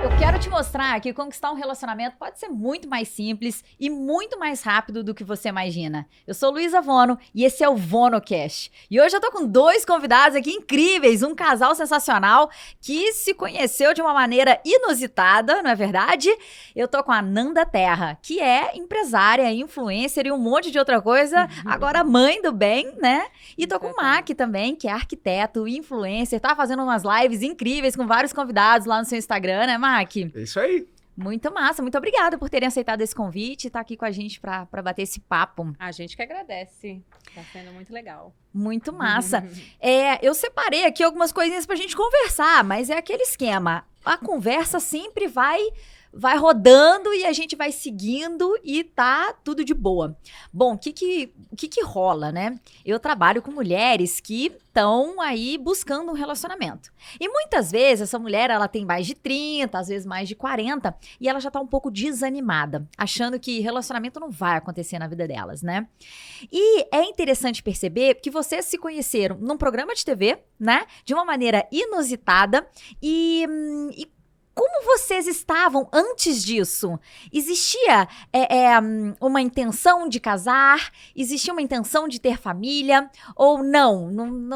Eu quero te mostrar que conquistar um relacionamento pode ser muito mais simples e muito mais rápido do que você imagina. Eu sou Luísa Vono e esse é o VonoCast. E hoje eu tô com dois convidados aqui incríveis, um casal sensacional que se conheceu de uma maneira inusitada, não é verdade? Eu tô com a Nanda Terra, que é empresária, influencer e um monte de outra coisa, agora mãe do bem, né? E tô com o Mac também, que é arquiteto, influencer, tá fazendo umas lives incríveis com vários convidados lá no seu Instagram, né, Mac? É isso aí. Muito massa, muito obrigada por terem aceitado esse convite e estar aqui com a gente para bater esse papo. A gente que agradece, tá sendo muito legal. Muito massa. Eu separei aqui algumas coisinhas pra gente conversar, mas é aquele esquema. A conversa sempre vai rodando e a gente vai seguindo e tá tudo de boa. Bom, o que rola, né? Eu trabalho com mulheres que estão aí buscando um relacionamento. E muitas vezes essa mulher, ela tem mais de 30, às vezes mais de 40, e ela já tá um pouco desanimada, achando que relacionamento não vai acontecer na vida delas, né? E é interessante perceber que vocês se conheceram num programa de TV, né? De uma maneira inusitada e como vocês estavam antes disso? Existia uma intenção de casar? Existia uma intenção de ter família? Ou não?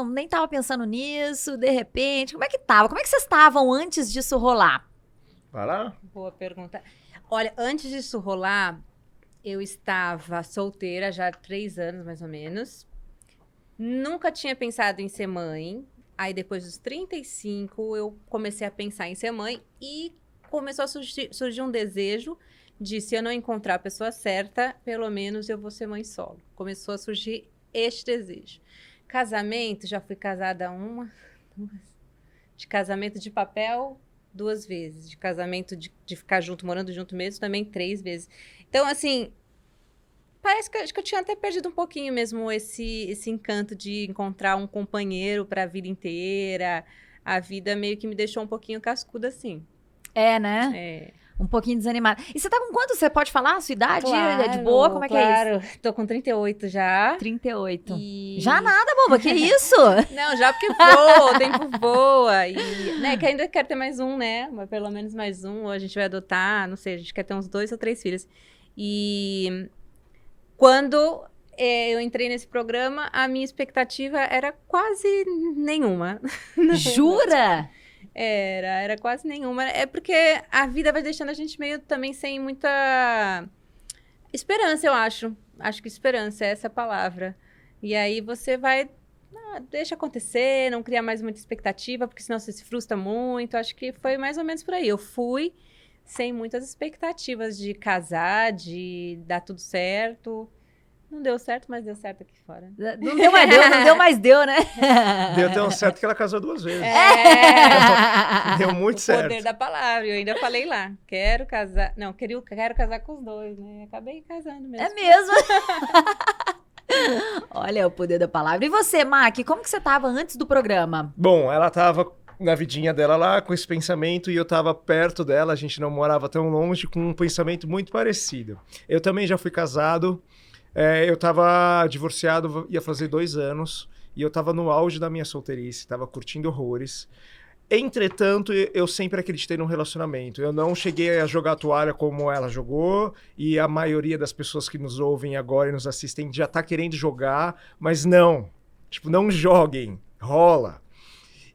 Nem estava pensando nisso, de repente? Como é que tava? Como é que vocês estavam antes disso rolar? Vai lá. Boa pergunta. Olha, antes disso rolar, eu estava solteira já há 3 anos, mais ou menos. Nunca tinha pensado em ser mãe. Aí, depois dos 35, eu comecei a pensar em ser mãe e começou a surgir um desejo de, se eu não encontrar a pessoa certa, pelo menos eu vou ser mãe solo. Começou a surgir este desejo. Casamento, já fui casada duas. De casamento de papel, 2 vezes. De casamento de ficar junto, morando junto mesmo, também 3 vezes. Então, assim, parece que eu tinha até perdido um pouquinho mesmo esse encanto de encontrar um companheiro para a vida inteira. A vida meio que me deixou um pouquinho cascuda, assim. É, né? É. Um pouquinho desanimada. E você tá com quanto? Você pode falar a sua idade? Claro, É de boa? Como é que é claro. Tô com 38 já. 38. E... Já nada, boba. Que isso? Não, já porque voa, o tempo voa. E, né, que ainda quero ter mais um, né? Mas pelo menos mais um. Ou a gente vai adotar, não sei, a gente quer ter uns 2 ou 3 filhos. E quando eu entrei nesse programa, a minha expectativa era quase nenhuma. Jura? Era quase nenhuma. É porque a vida vai deixando a gente meio também sem muita esperança, eu acho. Acho que esperança é essa palavra. E aí você vai, deixa acontecer, não criar mais muita expectativa, porque senão você se frustra muito. Acho que foi mais ou menos por aí. Eu fui sem muitas expectativas de casar, de dar tudo certo. Não deu certo, mas deu certo aqui fora. Não deu mais deu, não deu mais deu, né? Deu tão certo que ela casou 2 vezes. Deu muito O certo. poder da palavra. Eu ainda falei lá. Quero casar. Não, quero casar com os 2, né? Acabei casando mesmo. É mesmo? Olha o poder da palavra. E você, Mac, como que você tava antes do programa? Bom, ela tava na vidinha dela lá com esse pensamento e eu tava perto dela, a gente não morava tão longe, com um pensamento muito parecido. Eu também já fui casado. Eu tava divorciado, ia fazer 2 anos, e eu tava no auge da minha solteirice, tava curtindo horrores. Entretanto, eu sempre acreditei num relacionamento. Eu não cheguei a jogar a toalha como ela jogou, e a maioria das pessoas que nos ouvem agora e nos assistem já tá querendo jogar, mas não. Tipo, não joguem, rola.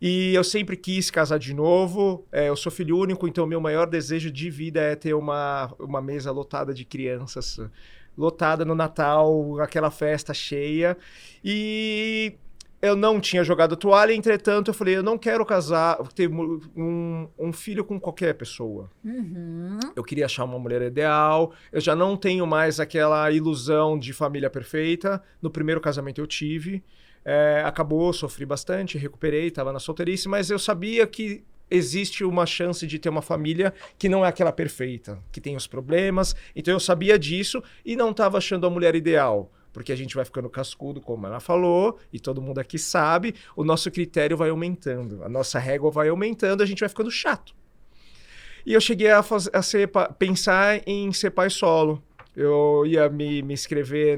E eu sempre quis casar de novo, eu sou filho único, então meu maior desejo de vida é ter uma mesa lotada de crianças, lotada no Natal, aquela festa cheia, e eu não tinha jogado toalha, entretanto eu falei, eu não quero casar, ter um filho com qualquer pessoa. Uhum. Eu queria achar uma mulher ideal, eu já não tenho mais aquela ilusão de família perfeita, no primeiro casamento eu tive, acabou, sofri bastante, recuperei, estava na solteirice, mas eu sabia que existe uma chance de ter uma família que não é aquela perfeita, que tem os problemas. Então eu sabia disso e não estava achando a mulher ideal, porque a gente vai ficando cascudo, como ela falou, e todo mundo aqui sabe, o nosso critério vai aumentando, a nossa régua vai aumentando, a gente vai ficando chato. E eu cheguei a pensar em ser pai solo. Eu ia me inscrever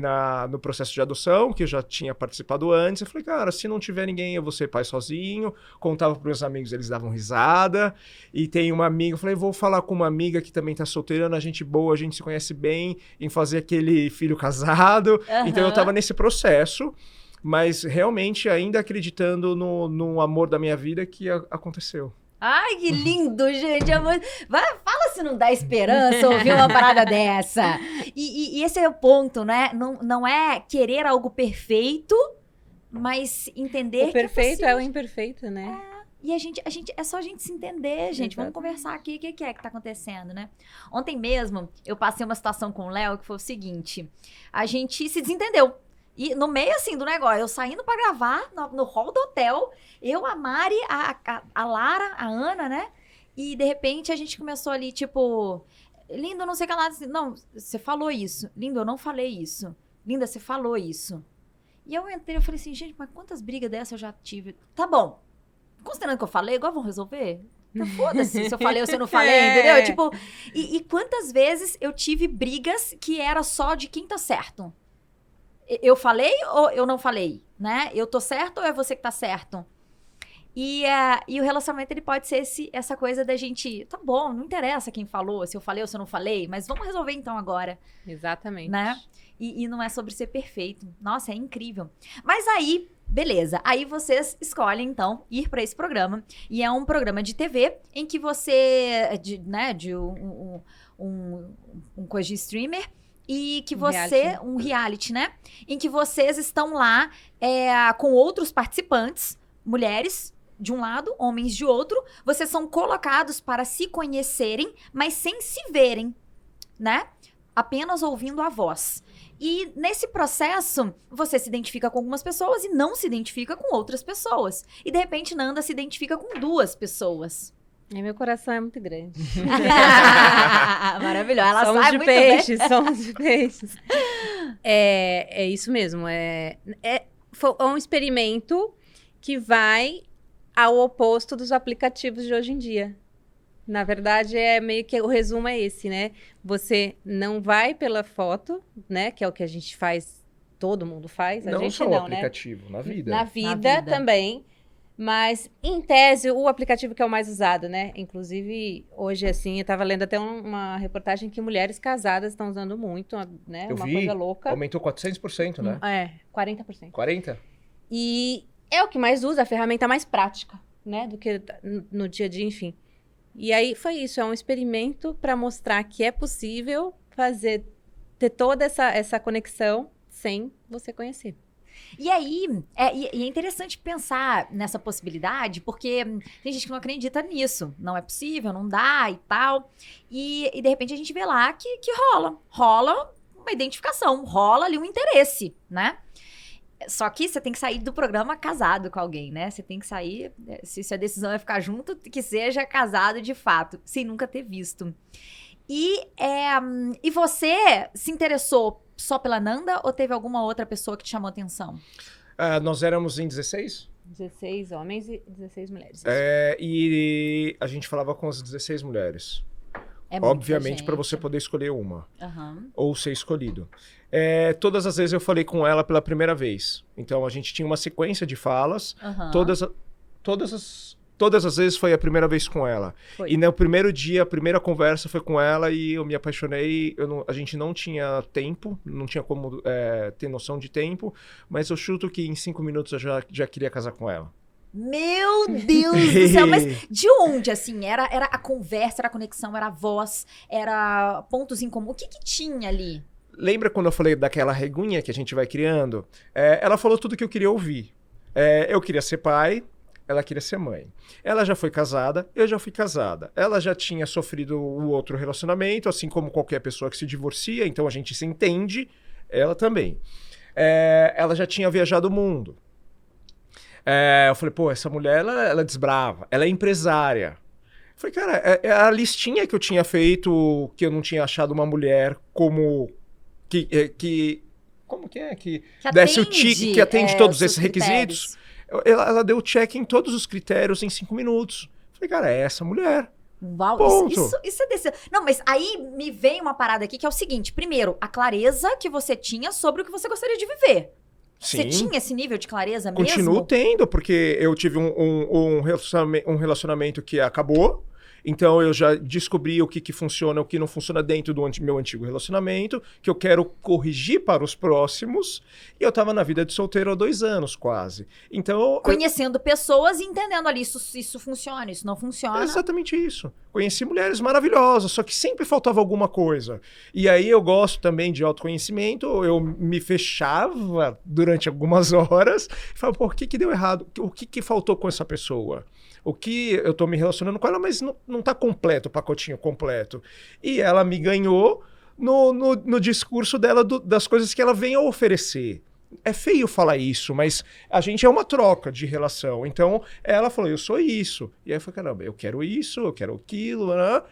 no processo de adoção, que eu já tinha participado antes. Eu falei, cara, se não tiver ninguém, eu vou ser pai sozinho. Contava para meus amigos, eles davam risada. E tem uma amiga, eu falei, vou falar com uma amiga que também tá solteira, a gente boa, a gente se conhece bem, em fazer aquele filho casado. Então eu tava nesse processo, mas realmente ainda acreditando no amor da minha vida que aconteceu. Ai, que lindo, gente. Fala se não dá esperança ouvir uma parada dessa. E esse é o ponto, né? Não é querer algo perfeito, mas entender o perfeito que é o imperfeito, né? E é só a gente se entender, gente. Exatamente. Vamos conversar aqui. O que é que tá acontecendo, né? Ontem mesmo, eu passei uma situação com o Léo que foi o seguinte. A gente se desentendeu. E no meio, assim, do negócio, eu saindo pra gravar no hall do hotel, eu, a Mari, a Lara, a Ana, né? E, de repente, a gente começou ali, tipo... Lindo, não sei o que lá. Não, você falou isso. Lindo, eu não falei isso. Linda, você falou isso. E eu entrei, eu falei assim, gente, mas quantas brigas dessas eu já tive? Tá bom. Considerando que eu falei, agora vamos resolver? Então, foda-se se eu falei ou se eu não falei, entendeu? Tipo, e quantas vezes eu tive brigas que era só de quem tá certo? Eu falei ou eu não falei, né? Eu tô certo ou é você que tá certo? E o relacionamento, ele pode ser essa coisa da gente... Tá bom, não interessa quem falou, se eu falei ou se eu não falei, mas vamos resolver então agora. Exatamente. Né? E não é sobre ser perfeito. Nossa, é incrível. Mas aí, beleza. Aí vocês escolhem, então, ir pra esse programa. E é um programa de TV em que você... um coisa de streamer... E que você... Um reality, né? Em que vocês estão lá com outros participantes, mulheres de um lado, homens de outro. Vocês são colocados para se conhecerem, mas sem se verem, né? Apenas ouvindo a voz. E nesse processo, você se identifica com algumas pessoas e não se identifica com outras pessoas. E de repente, Nanda se identifica com 2 pessoas. Meu coração é muito grande. Maravilhosa. Ela somos sai de muito peixes, bem. somos de peixes. É isso mesmo. É um experimento que vai ao oposto dos aplicativos de hoje em dia. Na verdade, meio que o resumo é esse, né? Você não vai pela foto, né? Que é o que a gente faz, todo mundo faz. Não só o aplicativo, né? Na vida. Na vida também. Mas, em tese, o aplicativo que é o mais usado, né? Inclusive, hoje, assim, eu estava lendo até uma reportagem que mulheres casadas estão usando muito, né? Eu uma vi, coisa louca. Aumentou 400%, né? 40%. 40%? E é o que mais usa, a ferramenta mais prática, né? Do que no dia a dia, enfim. E aí, foi isso. É um experimento para mostrar que é possível ter toda essa conexão sem você conhecer. E aí, é interessante pensar nessa possibilidade, porque tem gente que não acredita nisso. Não é possível, não dá e tal. E de repente a gente vê lá que rola uma identificação, rola ali um interesse, né? Só que você tem que sair do programa casado com alguém, né? Você tem que sair, se a decisão é ficar junto, que seja casado de fato, sem nunca ter visto. E você se interessou só pela Nanda ou teve alguma outra pessoa que te chamou atenção? Nós éramos em 16? 16 homens e 16 mulheres. E a gente falava com as 16 mulheres. Obviamente, para você poder escolher uma. Ou ser escolhido. Todas as vezes eu falei com ela pela primeira vez. Então, a gente tinha uma sequência de falas. Todas as vezes foi a primeira vez com ela. Foi. E no primeiro dia, a primeira conversa foi com ela e eu me apaixonei. A gente não tinha tempo, não tinha como ter noção de tempo, mas eu chuto que em 5 minutos eu já queria casar com ela. Meu Deus do céu, mas de onde, assim? Era a conversa, era a conexão, era a voz, era pontos em comum? O que tinha ali? Lembra quando eu falei daquela reguinha que a gente vai criando? Ela falou tudo que eu queria ouvir. Eu queria ser pai, ela queria ser mãe. Ela já foi casada, eu já fui casada. Ela já tinha sofrido o outro relacionamento, assim como qualquer pessoa que se divorcia, então a gente se entende, ela também. Ela já tinha viajado o mundo. Eu falei, pô, essa mulher, ela desbrava, ela é empresária. Eu falei, cara, é a listinha que eu tinha feito, que eu não tinha achado uma mulher como... Como que é? Que desse o tique, que atende todos esses requisitos. Ela deu check em todos os critérios em 5 minutos. Eu falei, cara, é essa mulher. Uau, Ponto. isso é desse... Não, mas aí me vem uma parada aqui que é o seguinte. Primeiro, a clareza que você tinha sobre o que você gostaria de viver. Sim. Você tinha esse nível de clareza mesmo? Continuo tendo, porque eu tive um relacionamento que acabou. Então eu já descobri o que funciona, o que não funciona dentro do meu antigo relacionamento, que eu quero corrigir para os próximos. E eu tava na vida de solteiro há 2 anos, quase. Então... Conhecendo pessoas e entendendo ali, isso funciona, isso não funciona. É exatamente isso. Conheci mulheres maravilhosas, só que sempre faltava alguma coisa. E aí eu gosto também de autoconhecimento, eu me fechava durante algumas horas e falava, pô, o que deu errado? O que faltou com essa pessoa? O que eu tô me relacionando com ela, mas não tá completo, o pacotinho completo. E ela me ganhou no discurso dela das coisas que ela vem a oferecer. É feio falar isso, mas a gente é uma troca de relação. Então, ela falou, eu sou isso. E aí eu falei, caramba, eu quero isso, eu quero aquilo, né?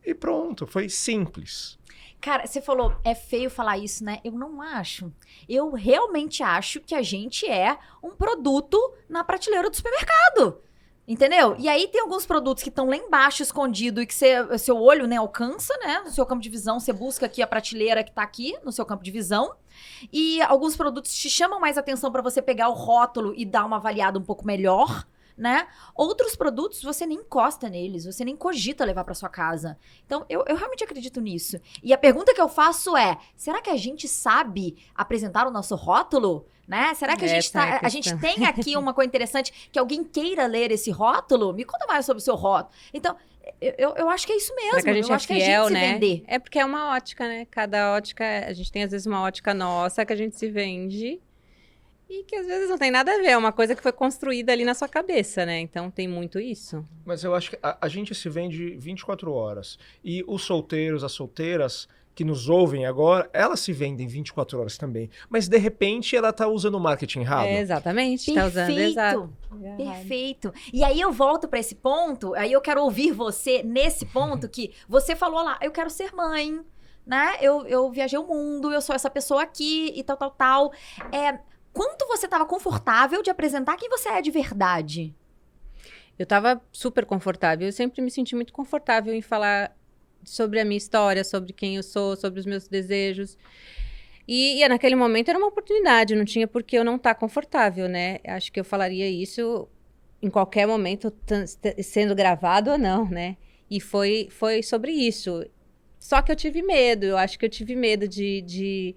E pronto, foi simples. Cara, você falou, é feio falar isso, né? Eu não acho. Eu realmente acho que a gente é um produto na prateleira do supermercado. Entendeu? E aí tem alguns produtos que estão lá embaixo, escondido, e que seu olho, né, alcança, né? No seu campo de visão, você busca aqui a prateleira que tá aqui, no seu campo de visão. E alguns produtos te chamam mais atenção para você pegar o rótulo e dar uma avaliada um pouco melhor, né? Outros produtos, você nem encosta neles, você nem cogita levar para sua casa. Então, eu realmente acredito nisso. E a pergunta que eu faço é, será que a gente sabe apresentar o nosso rótulo? Né? Será que a gente tem aqui uma coisa interessante que alguém queira ler esse rótulo? Me conta mais sobre o seu rótulo. Então, eu acho que é isso mesmo. Será que a gente eu acho fiel, que a gente se né? vender. É porque é uma ótica, né? Cada ótica, a gente tem às vezes uma ótica nossa que a gente se vende e que às vezes não tem nada a ver. É uma coisa que foi construída ali na sua cabeça, né? Então tem muito isso. Mas eu acho que a gente se vende 24 horas. E os solteiros, as solteiras que nos ouvem agora, elas se vendem 24 horas também. Mas, de repente, ela tá usando o marketing errado. É, exatamente. Tá usando, exato. Perfeito. E aí eu volto pra esse ponto, aí eu quero ouvir você nesse ponto que você falou lá, eu quero ser mãe, né? Eu viajei o mundo, eu sou essa pessoa aqui e tal, tal, tal. Quanto você tava confortável de apresentar quem você é de verdade? Eu tava super confortável. Eu sempre me senti muito confortável em falar sobre a minha história, sobre quem eu sou, sobre os meus desejos. E naquele momento era uma oportunidade, não tinha por que eu não estar confortável, né? Acho que eu falaria isso em qualquer momento, sendo gravado ou não, né? E foi sobre isso. Só que eu tive medo, eu acho que eu tive medo de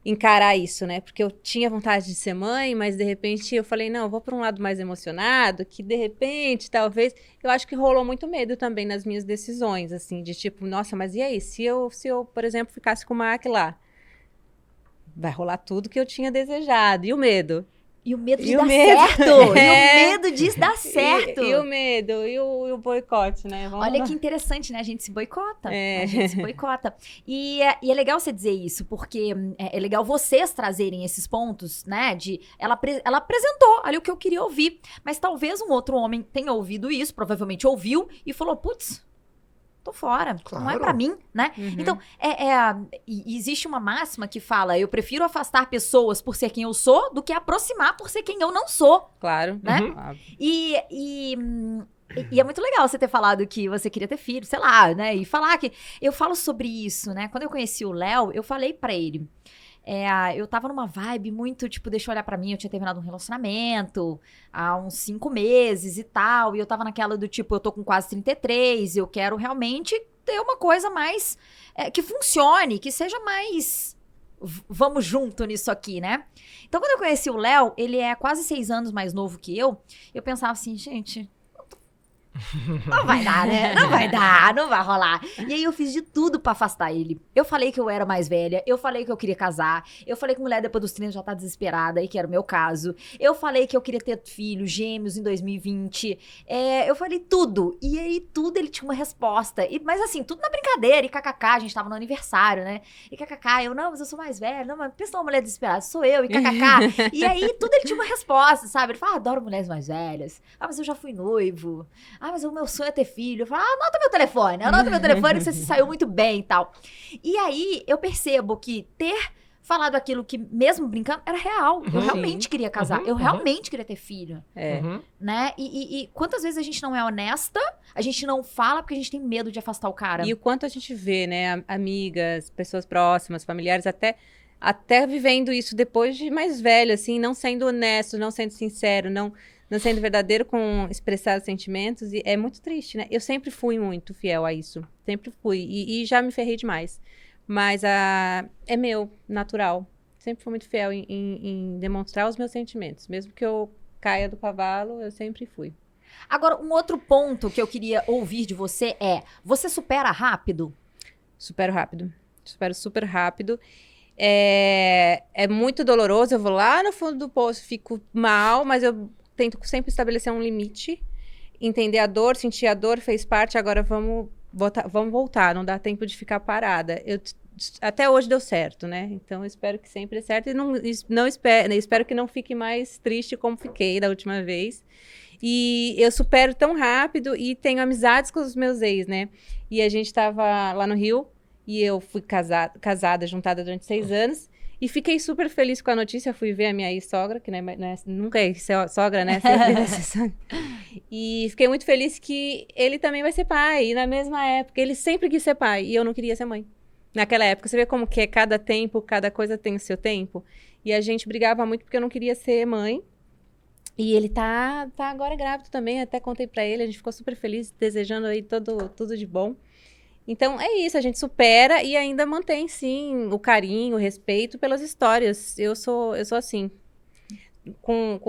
encarar isso, né? Porque eu tinha vontade de ser mãe, mas de repente eu falei, não, eu vou para um lado mais emocionado, que de repente, talvez... Eu acho que rolou muito medo também nas minhas decisões, assim, de tipo, nossa, mas e aí? Se eu por exemplo, ficasse com o Mark lá, vai rolar tudo que eu tinha desejado. E o medo? E o medo de dar certo! E o medo de dar certo! E o medo, e o boicote, né? Olha que interessante, né? A gente se boicota. A gente se boicota. E é legal você dizer isso, porque é legal vocês trazerem esses pontos, né? Ela apresentou ali o que eu queria ouvir. Mas talvez um outro homem tenha ouvido isso, provavelmente ouviu, e falou, putz, tô fora, claro. Não é pra mim, né? Uhum. Então, existe uma máxima que fala, eu prefiro afastar pessoas por ser quem eu sou do que aproximar por ser quem eu não sou. Claro. Né? Uhum. E é muito legal você ter falado que você queria ter filho, sei lá, né? E falar que... Eu falo sobre isso, né? Quando eu conheci o Léo, eu falei pra ele... eu tava numa vibe muito, tipo, deixa eu olhar pra mim, eu tinha terminado um relacionamento há uns 5 meses e tal, e eu tava naquela do tipo, eu tô com quase 33, eu quero realmente ter uma coisa mais, que funcione, que seja mais, vamos junto nisso aqui, né? Então, quando eu conheci o Léo, ele é quase 6 anos mais novo que eu pensava assim, gente... Não vai dar, né? Não vai dar, não vai rolar. E aí eu fiz de tudo pra afastar ele. Eu falei que eu era mais velha, eu falei que eu queria casar, eu falei que mulher depois dos 30 já tá desesperada, e que era o meu caso. Eu falei que eu queria ter filhos, gêmeos em 2020. Eu falei tudo. E aí tudo ele tinha uma resposta. Mas assim, tudo na brincadeira, e kkk, a gente tava no aniversário, né? E kkk, não, mas eu sou mais velha, não, mas pensa numa mulher desesperada, sou eu, e kkk. E aí tudo ele tinha uma resposta, sabe? Ele fala, adoro mulheres mais velhas. Ah, mas eu já fui noivo. Ah, mas o meu sonho é ter filho. Eu falo, anota meu telefone que você se saiu muito bem e tal. E aí, eu percebo que ter falado aquilo que, mesmo brincando, era real. Eu Uhum. realmente queria casar. Eu realmente queria ter filho. É. Uhum. Né? E quantas vezes a gente não é honesta, a gente não fala porque a gente tem medo de afastar o cara. E o quanto a gente vê, né, amigas, pessoas próximas, familiares, até vivendo isso depois de mais velho, assim, não sendo honesto, não sendo sincero, não sendo verdadeiro com expressar os sentimentos, e é muito triste, né? Eu sempre fui muito fiel a isso, sempre fui, e já me ferrei demais, mas é meu, natural, sempre fui muito fiel em demonstrar os meus sentimentos, mesmo que eu caia do cavalo, eu sempre fui. Agora, um outro ponto que eu queria ouvir de você é, você supera rápido? Supero super rápido. É muito doloroso, eu vou lá no fundo do poço, fico mal, mas eu tento sempre estabelecer um limite, entender a dor, sentir a dor, fez parte, agora vamos voltar, não dá tempo de ficar parada. Até hoje deu certo, né? Então eu espero que sempre dê certo e não espero que não fique mais triste como fiquei da última vez. E eu supero tão rápido e tenho amizades com os meus ex, né? E a gente tava lá no Rio, e eu fui casada, juntada durante 6 anos. E fiquei super feliz com a notícia. Fui ver a minha ex-sogra, que nunca é sogra, né? E fiquei muito feliz que ele também vai ser pai. E na mesma época, ele sempre quis ser pai. E eu não queria ser mãe. Naquela época, você vê como que é cada tempo, cada coisa tem o seu tempo. E a gente brigava muito porque eu não queria ser mãe. E ele tá agora grávido também. Até contei pra ele. A gente ficou super feliz, desejando aí tudo de bom. Então, é isso, a gente supera e ainda mantém, sim, o carinho, o respeito pelas histórias. Eu sou assim. Com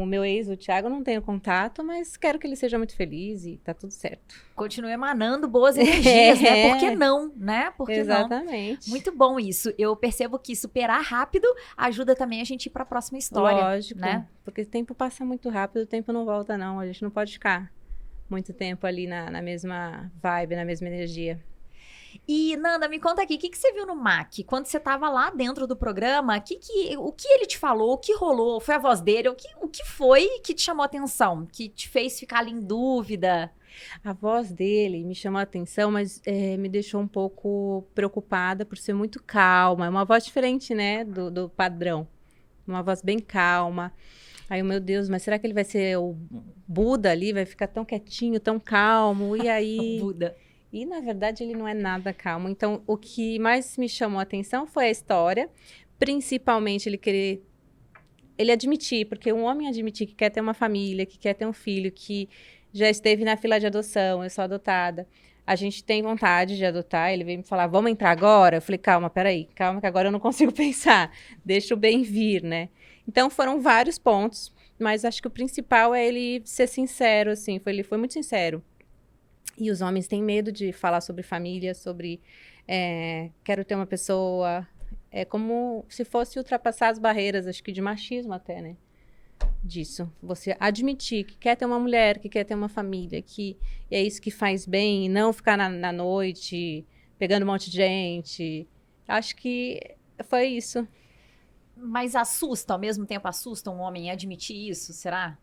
o meu ex, o Thiago, eu não tenho contato, mas quero que ele seja muito feliz e tá tudo certo. Continue emanando boas energias, né? Por que não, né? Por que Exatamente. não? Muito bom isso. Eu percebo que superar rápido ajuda também a gente ir pra próxima história. Lógico, né? Porque o tempo passa muito rápido, o tempo não volta, não. A gente não pode ficar muito tempo ali na mesma vibe, na mesma energia. E, Nanda, me conta aqui, o que você viu no MAC? Quando você estava lá dentro do programa, o que ele te falou? O que rolou? Foi a voz dele? O que foi que te chamou a atenção? Que te fez ficar ali em dúvida? A voz dele me chamou a atenção, mas me deixou um pouco preocupada por ser muito calma. É uma voz diferente, né, do padrão. Uma voz bem calma. Aí, meu Deus, mas será que ele vai ser o Buda ali? Vai ficar tão quietinho, tão calmo? E aí... Buda. E, na verdade, ele não é nada calmo. Então, o que mais me chamou a atenção foi a história. Principalmente, ele admitir, porque um homem admitir que quer ter uma família, que quer ter um filho, que já esteve na fila de adoção, eu sou adotada. A gente tem vontade de adotar. Ele veio me falar, vamos entrar agora? Eu falei, calma, peraí. Calma que agora eu não consigo pensar. Deixa o bem vir, né? Então, foram vários pontos, mas acho que o principal é ele ser sincero, assim, ele foi muito sincero. E os homens têm medo de falar sobre família, sobre quero ter uma pessoa, é como se fosse ultrapassar as barreiras, acho que de machismo até, né? Disso, você admitir que quer ter uma mulher, que quer ter uma família, que é isso que faz bem, e não ficar na noite, pegando um monte de gente. Acho que foi isso. Mas assusta, ao mesmo tempo assusta um homem admitir isso, será?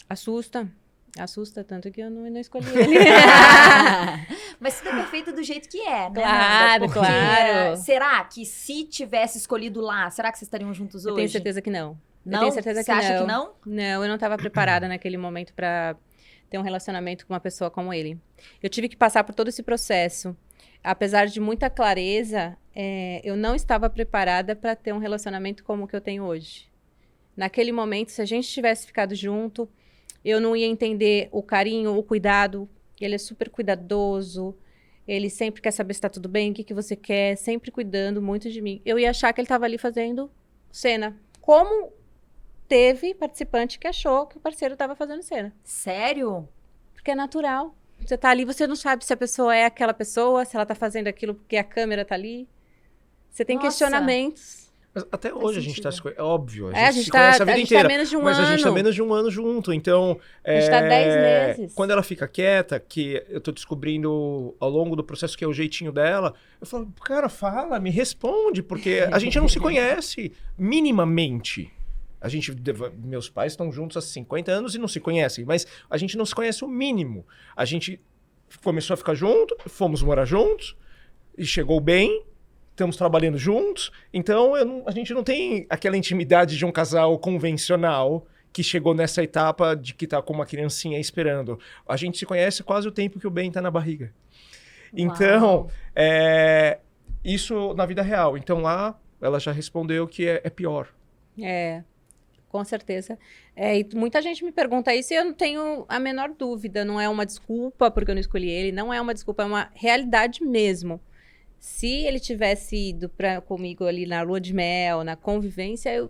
Assusta, tanto que eu não escolhi ele. Mas tudo é perfeito do jeito que é, né? Claro, Nanda? Porque, claro. será que se tivesse escolhido lá, será que vocês estariam juntos hoje? Eu tenho certeza que não. Não? Eu tenho certeza Você acha que não? Não, eu não estava preparada naquele momento para ter um relacionamento com uma pessoa como ele. Eu tive que passar por todo esse processo. Apesar de muita clareza, eu não estava preparada para ter um relacionamento como o que eu tenho hoje. Naquele momento, se a gente tivesse ficado junto, eu não ia entender o carinho, o cuidado. Ele é super cuidadoso, ele sempre quer saber se está tudo bem, o que você quer, sempre cuidando muito de mim. Eu ia achar que ele estava ali fazendo cena. Como teve participante que achou que o parceiro estava fazendo cena. Sério? Porque é natural. Você tá ali, você não sabe se a pessoa é aquela pessoa, se ela tá fazendo aquilo porque a câmera tá ali. Você tem Nossa. questionamentos. Mas até hoje a gente tá se conhecendo. É óbvio, A a gente se conhece a vida inteira. tá menos de um mas ano. a gente tá menos de um ano junto. Então. A gente tá 10 meses. Quando ela fica quieta, que eu tô descobrindo ao longo do processo que é o jeitinho dela, eu falo, cara, fala, me responde, porque a gente não se conhece minimamente. Meus pais estão juntos há 50 anos e não se conhecem, mas a gente não se conhece o mínimo. A gente começou a ficar junto, fomos morar juntos, e chegou bem, estamos trabalhando juntos, então a gente não tem aquela intimidade de um casal convencional que chegou nessa etapa de que tá com uma criancinha esperando. A gente se conhece quase o tempo que o Ben tá na barriga. Então, isso na vida real. Então lá, ela já respondeu que é pior. Com certeza. E muita gente me pergunta isso e eu não tenho a menor dúvida. Não é uma desculpa porque eu não escolhi ele, não é uma desculpa, é uma realidade mesmo. Se ele tivesse ido comigo ali na lua de mel, na convivência, eu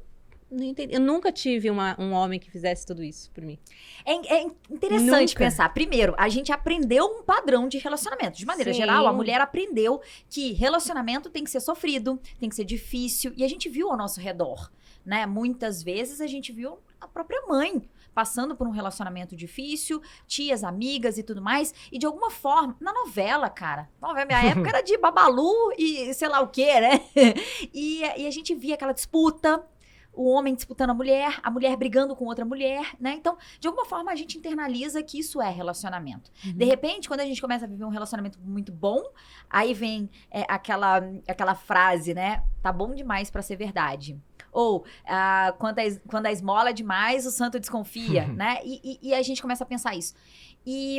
não entendi. Eu nunca tive um homem que fizesse tudo isso por mim. É interessante pensar. Primeiro, a gente aprendeu um padrão de relacionamento. De maneira geral, a mulher aprendeu que relacionamento tem que ser sofrido, tem que ser difícil. E a gente viu ao nosso redor, né? Muitas vezes a gente viu a própria mãe passando por um relacionamento difícil, tias, amigas e tudo mais. E de alguma forma, na novela, cara. Minha época era de Babalu e sei lá o quê, né? E a gente via aquela disputa. O homem disputando a mulher brigando com outra mulher, né? Então, de alguma forma, a gente internaliza que isso é relacionamento. De repente, quando a gente começa a viver um relacionamento muito bom, aí vem aquela frase, né? Tá bom demais pra ser verdade. Ou, quando a esmola é demais, o santo desconfia, né? E a gente começa a pensar isso. E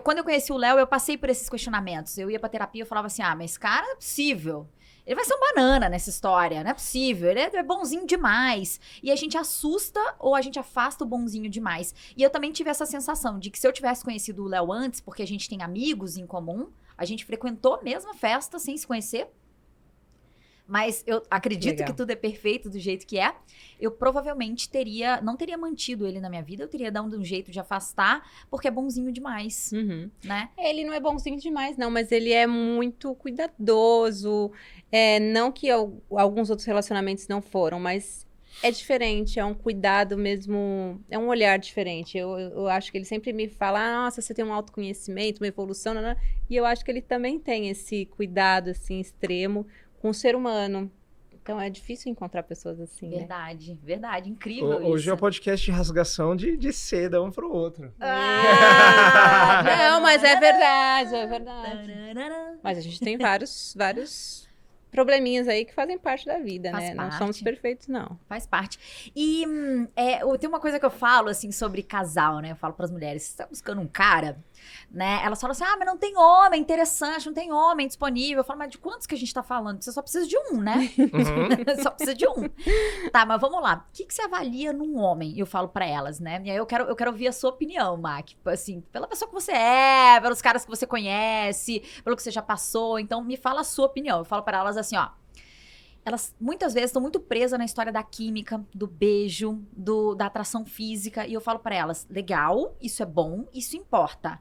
quando eu conheci o Léo, eu passei por esses questionamentos. Eu ia pra terapia e falava assim, mas esse cara não é possível. Ele vai ser um banana nessa história, não é possível, ele é bonzinho demais. E a gente assusta ou a gente afasta o bonzinho demais. E eu também tive essa sensação de que se eu tivesse conhecido o Léo antes, porque a gente tem amigos em comum, a gente frequentou a mesma festa sem se conhecer, mas eu acredito que tudo é perfeito do jeito que é, eu provavelmente não teria mantido ele na minha vida, eu teria dado um jeito de afastar, porque é bonzinho demais, né? Ele não é bonzinho demais, não, mas ele é muito cuidadoso. Não que alguns outros relacionamentos não foram, mas é diferente, é um cuidado mesmo, é um olhar diferente. Eu acho que ele sempre me fala, nossa, você tem um autoconhecimento, uma evolução, e eu acho que ele também tem esse cuidado, assim, extremo com o ser humano. Então é difícil encontrar pessoas assim, Verdade, verdade, incrível isso. Hoje é um podcast de rasgação de seda um pro outro. Não, mas é verdade, é verdade. Mas a gente tem vários probleminhas aí que fazem parte da vida, né? Não somos perfeitos, não. Faz parte. E tem uma coisa que eu falo, assim, sobre casal, né? Eu falo pras mulheres, você tá buscando um cara, né? Elas falam assim, mas não tem homem interessante, não tem homem disponível. Eu falo, mas de quantos que a gente tá falando? Você só precisa de um, né? Só precisa de um. Tá, mas vamos lá. O que você avalia num homem? Eu falo pra elas, né? E aí eu quero ouvir a sua opinião, Mac. Assim, pela pessoa que você é, pelos caras que você conhece, pelo que você já passou. Então, me fala a sua opinião. Eu falo pra elas assim, elas muitas vezes estão muito presas na história da química, do beijo, da atração física. E eu falo pra elas, legal, isso é bom, isso importa.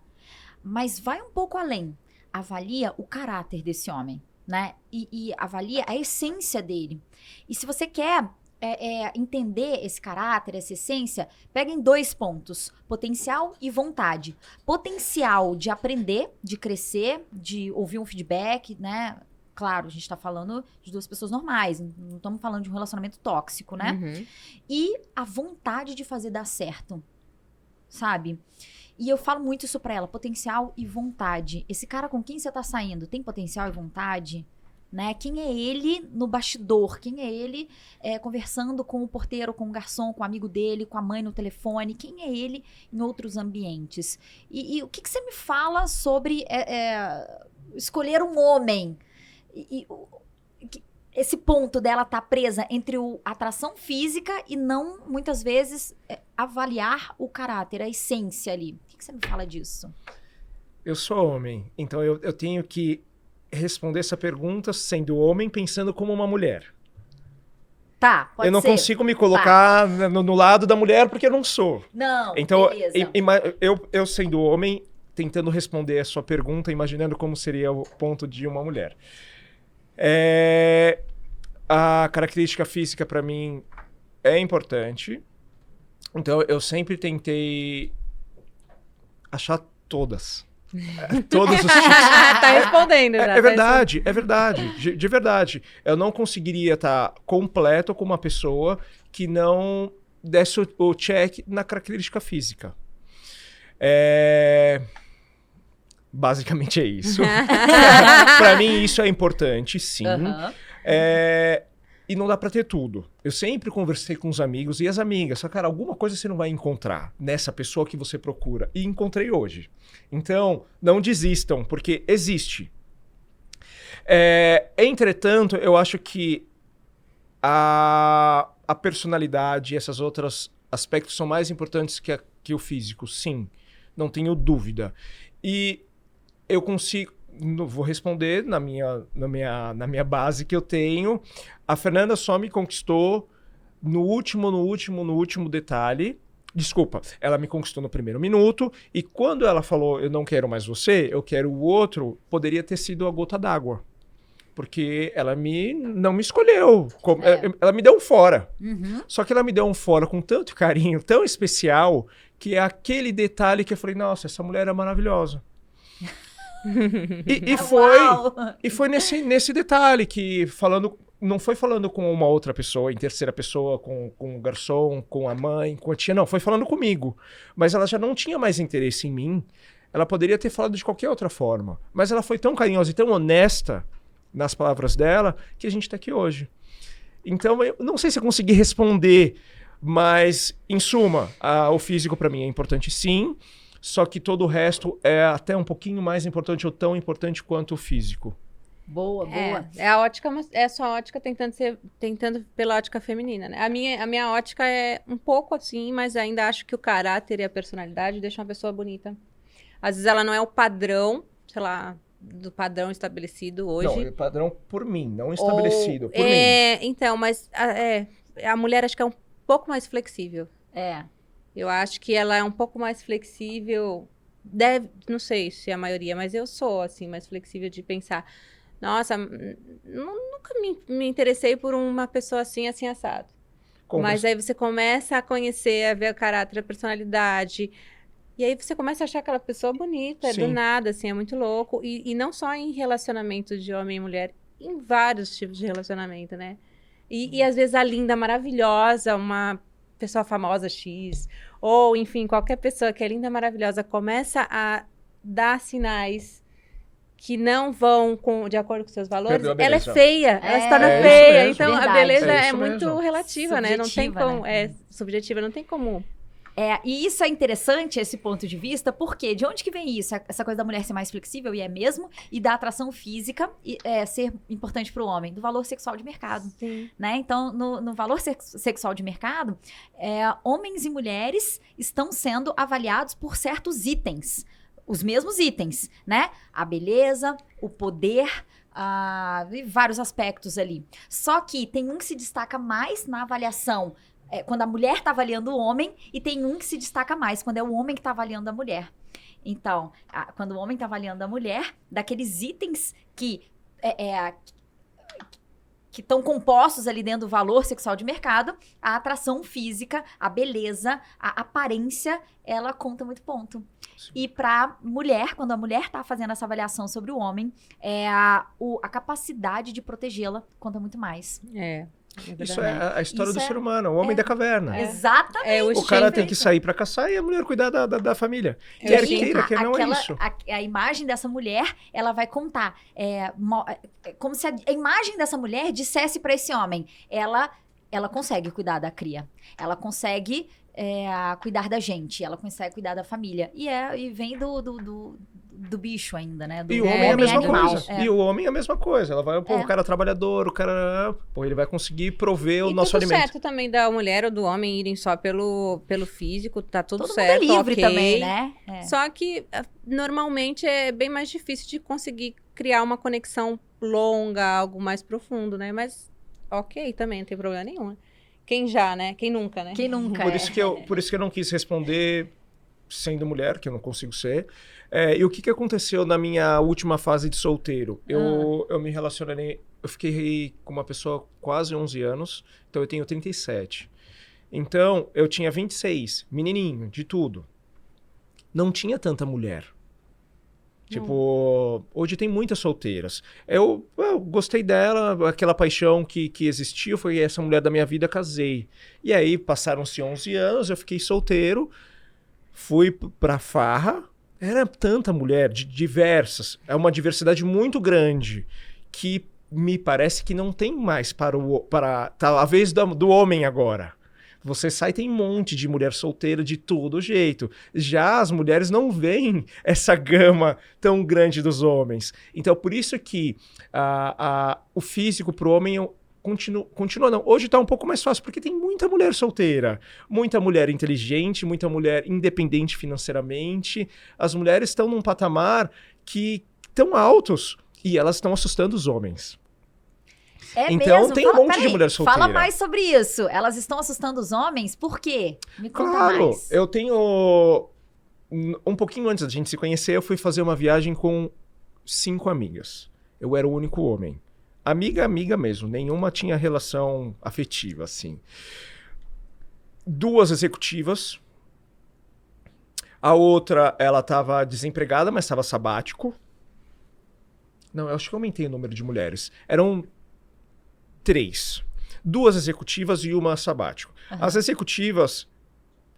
Mas vai um pouco além. Avalia o caráter desse homem, né? E avalia a essência dele. E se você quer entender esse caráter, essa essência, pega em 2 pontos. Potencial e vontade. Potencial de aprender, de crescer, de ouvir um feedback, né? Claro, a gente tá falando de 2 pessoas normais, não estamos falando de um relacionamento tóxico, né? E a vontade de fazer dar certo, sabe? E eu falo muito isso pra ela, potencial e vontade. Esse cara com quem você tá saindo tem potencial e vontade? Né? Quem é ele no bastidor? Quem é ele conversando com o porteiro, com o garçom, com o amigo dele, com a mãe no telefone? Quem é ele em outros ambientes? E o que você me fala sobre escolher um homem? Esse ponto dela estar presa entre a atração física e não, muitas vezes, avaliar o caráter, a essência ali. O que você me fala disso? Eu sou homem, então eu tenho que responder essa pergunta sendo homem, pensando como uma mulher. Tá, pode ser. Eu não consigo me colocar no lado da mulher porque eu não sou. Não, então, beleza. Eu sendo homem, tentando responder a sua pergunta, imaginando como seria o ponto de uma mulher. A característica física para mim é importante, então eu sempre tentei achar todos os tipos. Tá respondendo já. É verdade, é verdade, de verdade. Eu não conseguiria estar completo com uma pessoa que não desse o check na característica física. Basicamente é isso. Pra mim isso é importante, sim. E não dá pra ter tudo. Eu sempre conversei com os amigos e as amigas. Só, cara, alguma coisa você não vai encontrar nessa pessoa que você procura. E encontrei hoje. Então, não desistam, porque existe. Entretanto, eu acho que a personalidade e esses outros aspectos são mais importantes que o físico. Sim, não tenho dúvida. E eu consigo... Vou responder na minha base que eu tenho. A Fernanda só me conquistou no último detalhe. Desculpa, ela me conquistou no primeiro minuto. E quando ela falou, eu não quero mais você, eu quero o outro, poderia ter sido a gota d'água. Porque ela não me escolheu. Ela me deu um fora. Uhum. Só que ela me deu um fora com tanto carinho, tão especial, que é aquele detalhe que eu falei, nossa, essa mulher é maravilhosa. E foi nesse detalhe que não foi falando com uma outra pessoa, em terceira pessoa, com o garçom, com a mãe, com a tia, não, foi falando comigo. Mas ela já não tinha mais interesse em mim, ela poderia ter falado de qualquer outra forma. Mas ela foi tão carinhosa e tão honesta nas palavras dela, que a gente tá aqui hoje. Então, eu não sei se eu consegui responder, mas, em suma, o físico pra mim é importante sim, só que todo o resto é até um pouquinho mais importante ou tão importante quanto o físico. Boa. É a ótica, é a sua ótica tentando pela ótica feminina, né? A minha ótica é um pouco assim, mas ainda acho que o caráter e a personalidade deixam uma pessoa bonita. Às vezes ela não é o padrão, sei lá, do padrão estabelecido hoje. Não, é padrão por mim, não estabelecido, por mim. Então, mas a mulher acho que é um pouco mais flexível. Eu acho que ela é um pouco mais flexível, não sei se é a maioria, mas eu sou, assim, mais flexível de pensar, nossa, nunca me interessei por uma pessoa assim, assim, assado. Mas aí você começa a conhecer, a ver o caráter, a personalidade, e aí você começa a achar aquela pessoa bonita, do nada, assim, é muito louco. E não só em relacionamento de homem e mulher, em vários tipos de relacionamento, né? E às vezes a linda, maravilhosa, uma pessoa famosa X, ou enfim, qualquer pessoa que é linda, maravilhosa, começa a dar sinais que não vão de acordo com seus valores, ela é feia, ela se torna feia. Então, verdade, a beleza é muito relativa, subjetiva, né? Não tem como, né? Subjetiva, não tem como... E isso é interessante, esse ponto de vista, porque de onde que vem isso? Essa coisa da mulher ser mais flexível, e é mesmo, e da atração física ser importante para o homem, do valor sexual de mercado. Sim. Né? Então, no valor sexual de mercado, homens e mulheres estão sendo avaliados por certos itens, os mesmos itens, né? A beleza, o poder... e vários aspectos ali. Só que tem um que se destaca mais na avaliação quando a mulher está avaliando o homem, e tem um que se destaca mais quando é o homem que está avaliando a mulher. Então, quando o homem está avaliando a mulher, daqueles itens que estão compostos ali dentro do valor sexual de mercado, a atração física, a beleza, a aparência, ela conta muito ponto. Sim. E para mulher, quando a mulher está fazendo essa avaliação sobre o homem, a capacidade de protegê-la conta muito mais. Isso é a história do ser humano, o homem da caverna. Exatamente. O cara tem que sair para caçar e a mulher cuidar da família. Quer queira, quer não, é isso. A imagem dessa mulher, ela vai contar. Como se a imagem dessa mulher dissesse para esse homem, ela consegue cuidar da cria, ela consegue cuidar da gente, ela consegue cuidar da família. E vem do bicho ainda, né? E o homem é a mesma coisa. E o homem é a mesma coisa. Ela vai, o cara trabalhador, ele vai conseguir prover o nosso alimento. E tudo certo também da mulher ou do homem irem só pelo físico, tá tudo todo certo, mundo é livre okay. também, né? Só que, normalmente, é bem mais difícil de conseguir criar uma conexão longa, algo mais profundo, né? Mas, ok, também, não tem problema nenhum. Quem já, né? Quem nunca, né? Quem nunca, Por isso que eu não quis responder sendo mulher, que eu não consigo ser. E o que aconteceu na minha última fase de solteiro? Eu me relacionei... Eu fiquei com uma pessoa quase 11 anos, então eu tenho 37. Então, eu tinha 26, menininho, de tudo. Não tinha tanta mulher. Tipo, hoje tem muitas solteiras. Eu gostei dela, aquela paixão que existiu, foi essa mulher da minha vida, casei. E aí, passaram-se 11 anos, eu fiquei solteiro, fui pra farra, era tanta mulher, diversas, é uma diversidade muito grande, que me parece que não tem mais para tá a vez do homem agora. Você sai, tem um monte de mulher solteira de todo jeito. Já as mulheres não veem essa gama tão grande dos homens. Então, por isso que o físico pro homem continua não. Hoje tá um pouco mais fácil, porque tem muita mulher solteira, muita mulher inteligente, muita mulher independente financeiramente. As mulheres estão num patamar que tão altos e elas estão assustando os homens. É então mesmo? tem um monte de mulher solteira. Fala mais sobre isso. Elas estão assustando os homens? Por quê? Me conta Claro, mais. eu tenho... Um pouquinho antes da gente se conhecer, eu fui fazer uma viagem com 5 amigas. Eu era o único homem. Amiga mesmo. Nenhuma tinha relação afetiva, assim. 2 executivas. A outra, ela estava desempregada, mas estava sabático. Não, eu acho que eu aumentei o número de mulheres. Eram 3. 2 executivas e uma sabático. Uhum. As executivas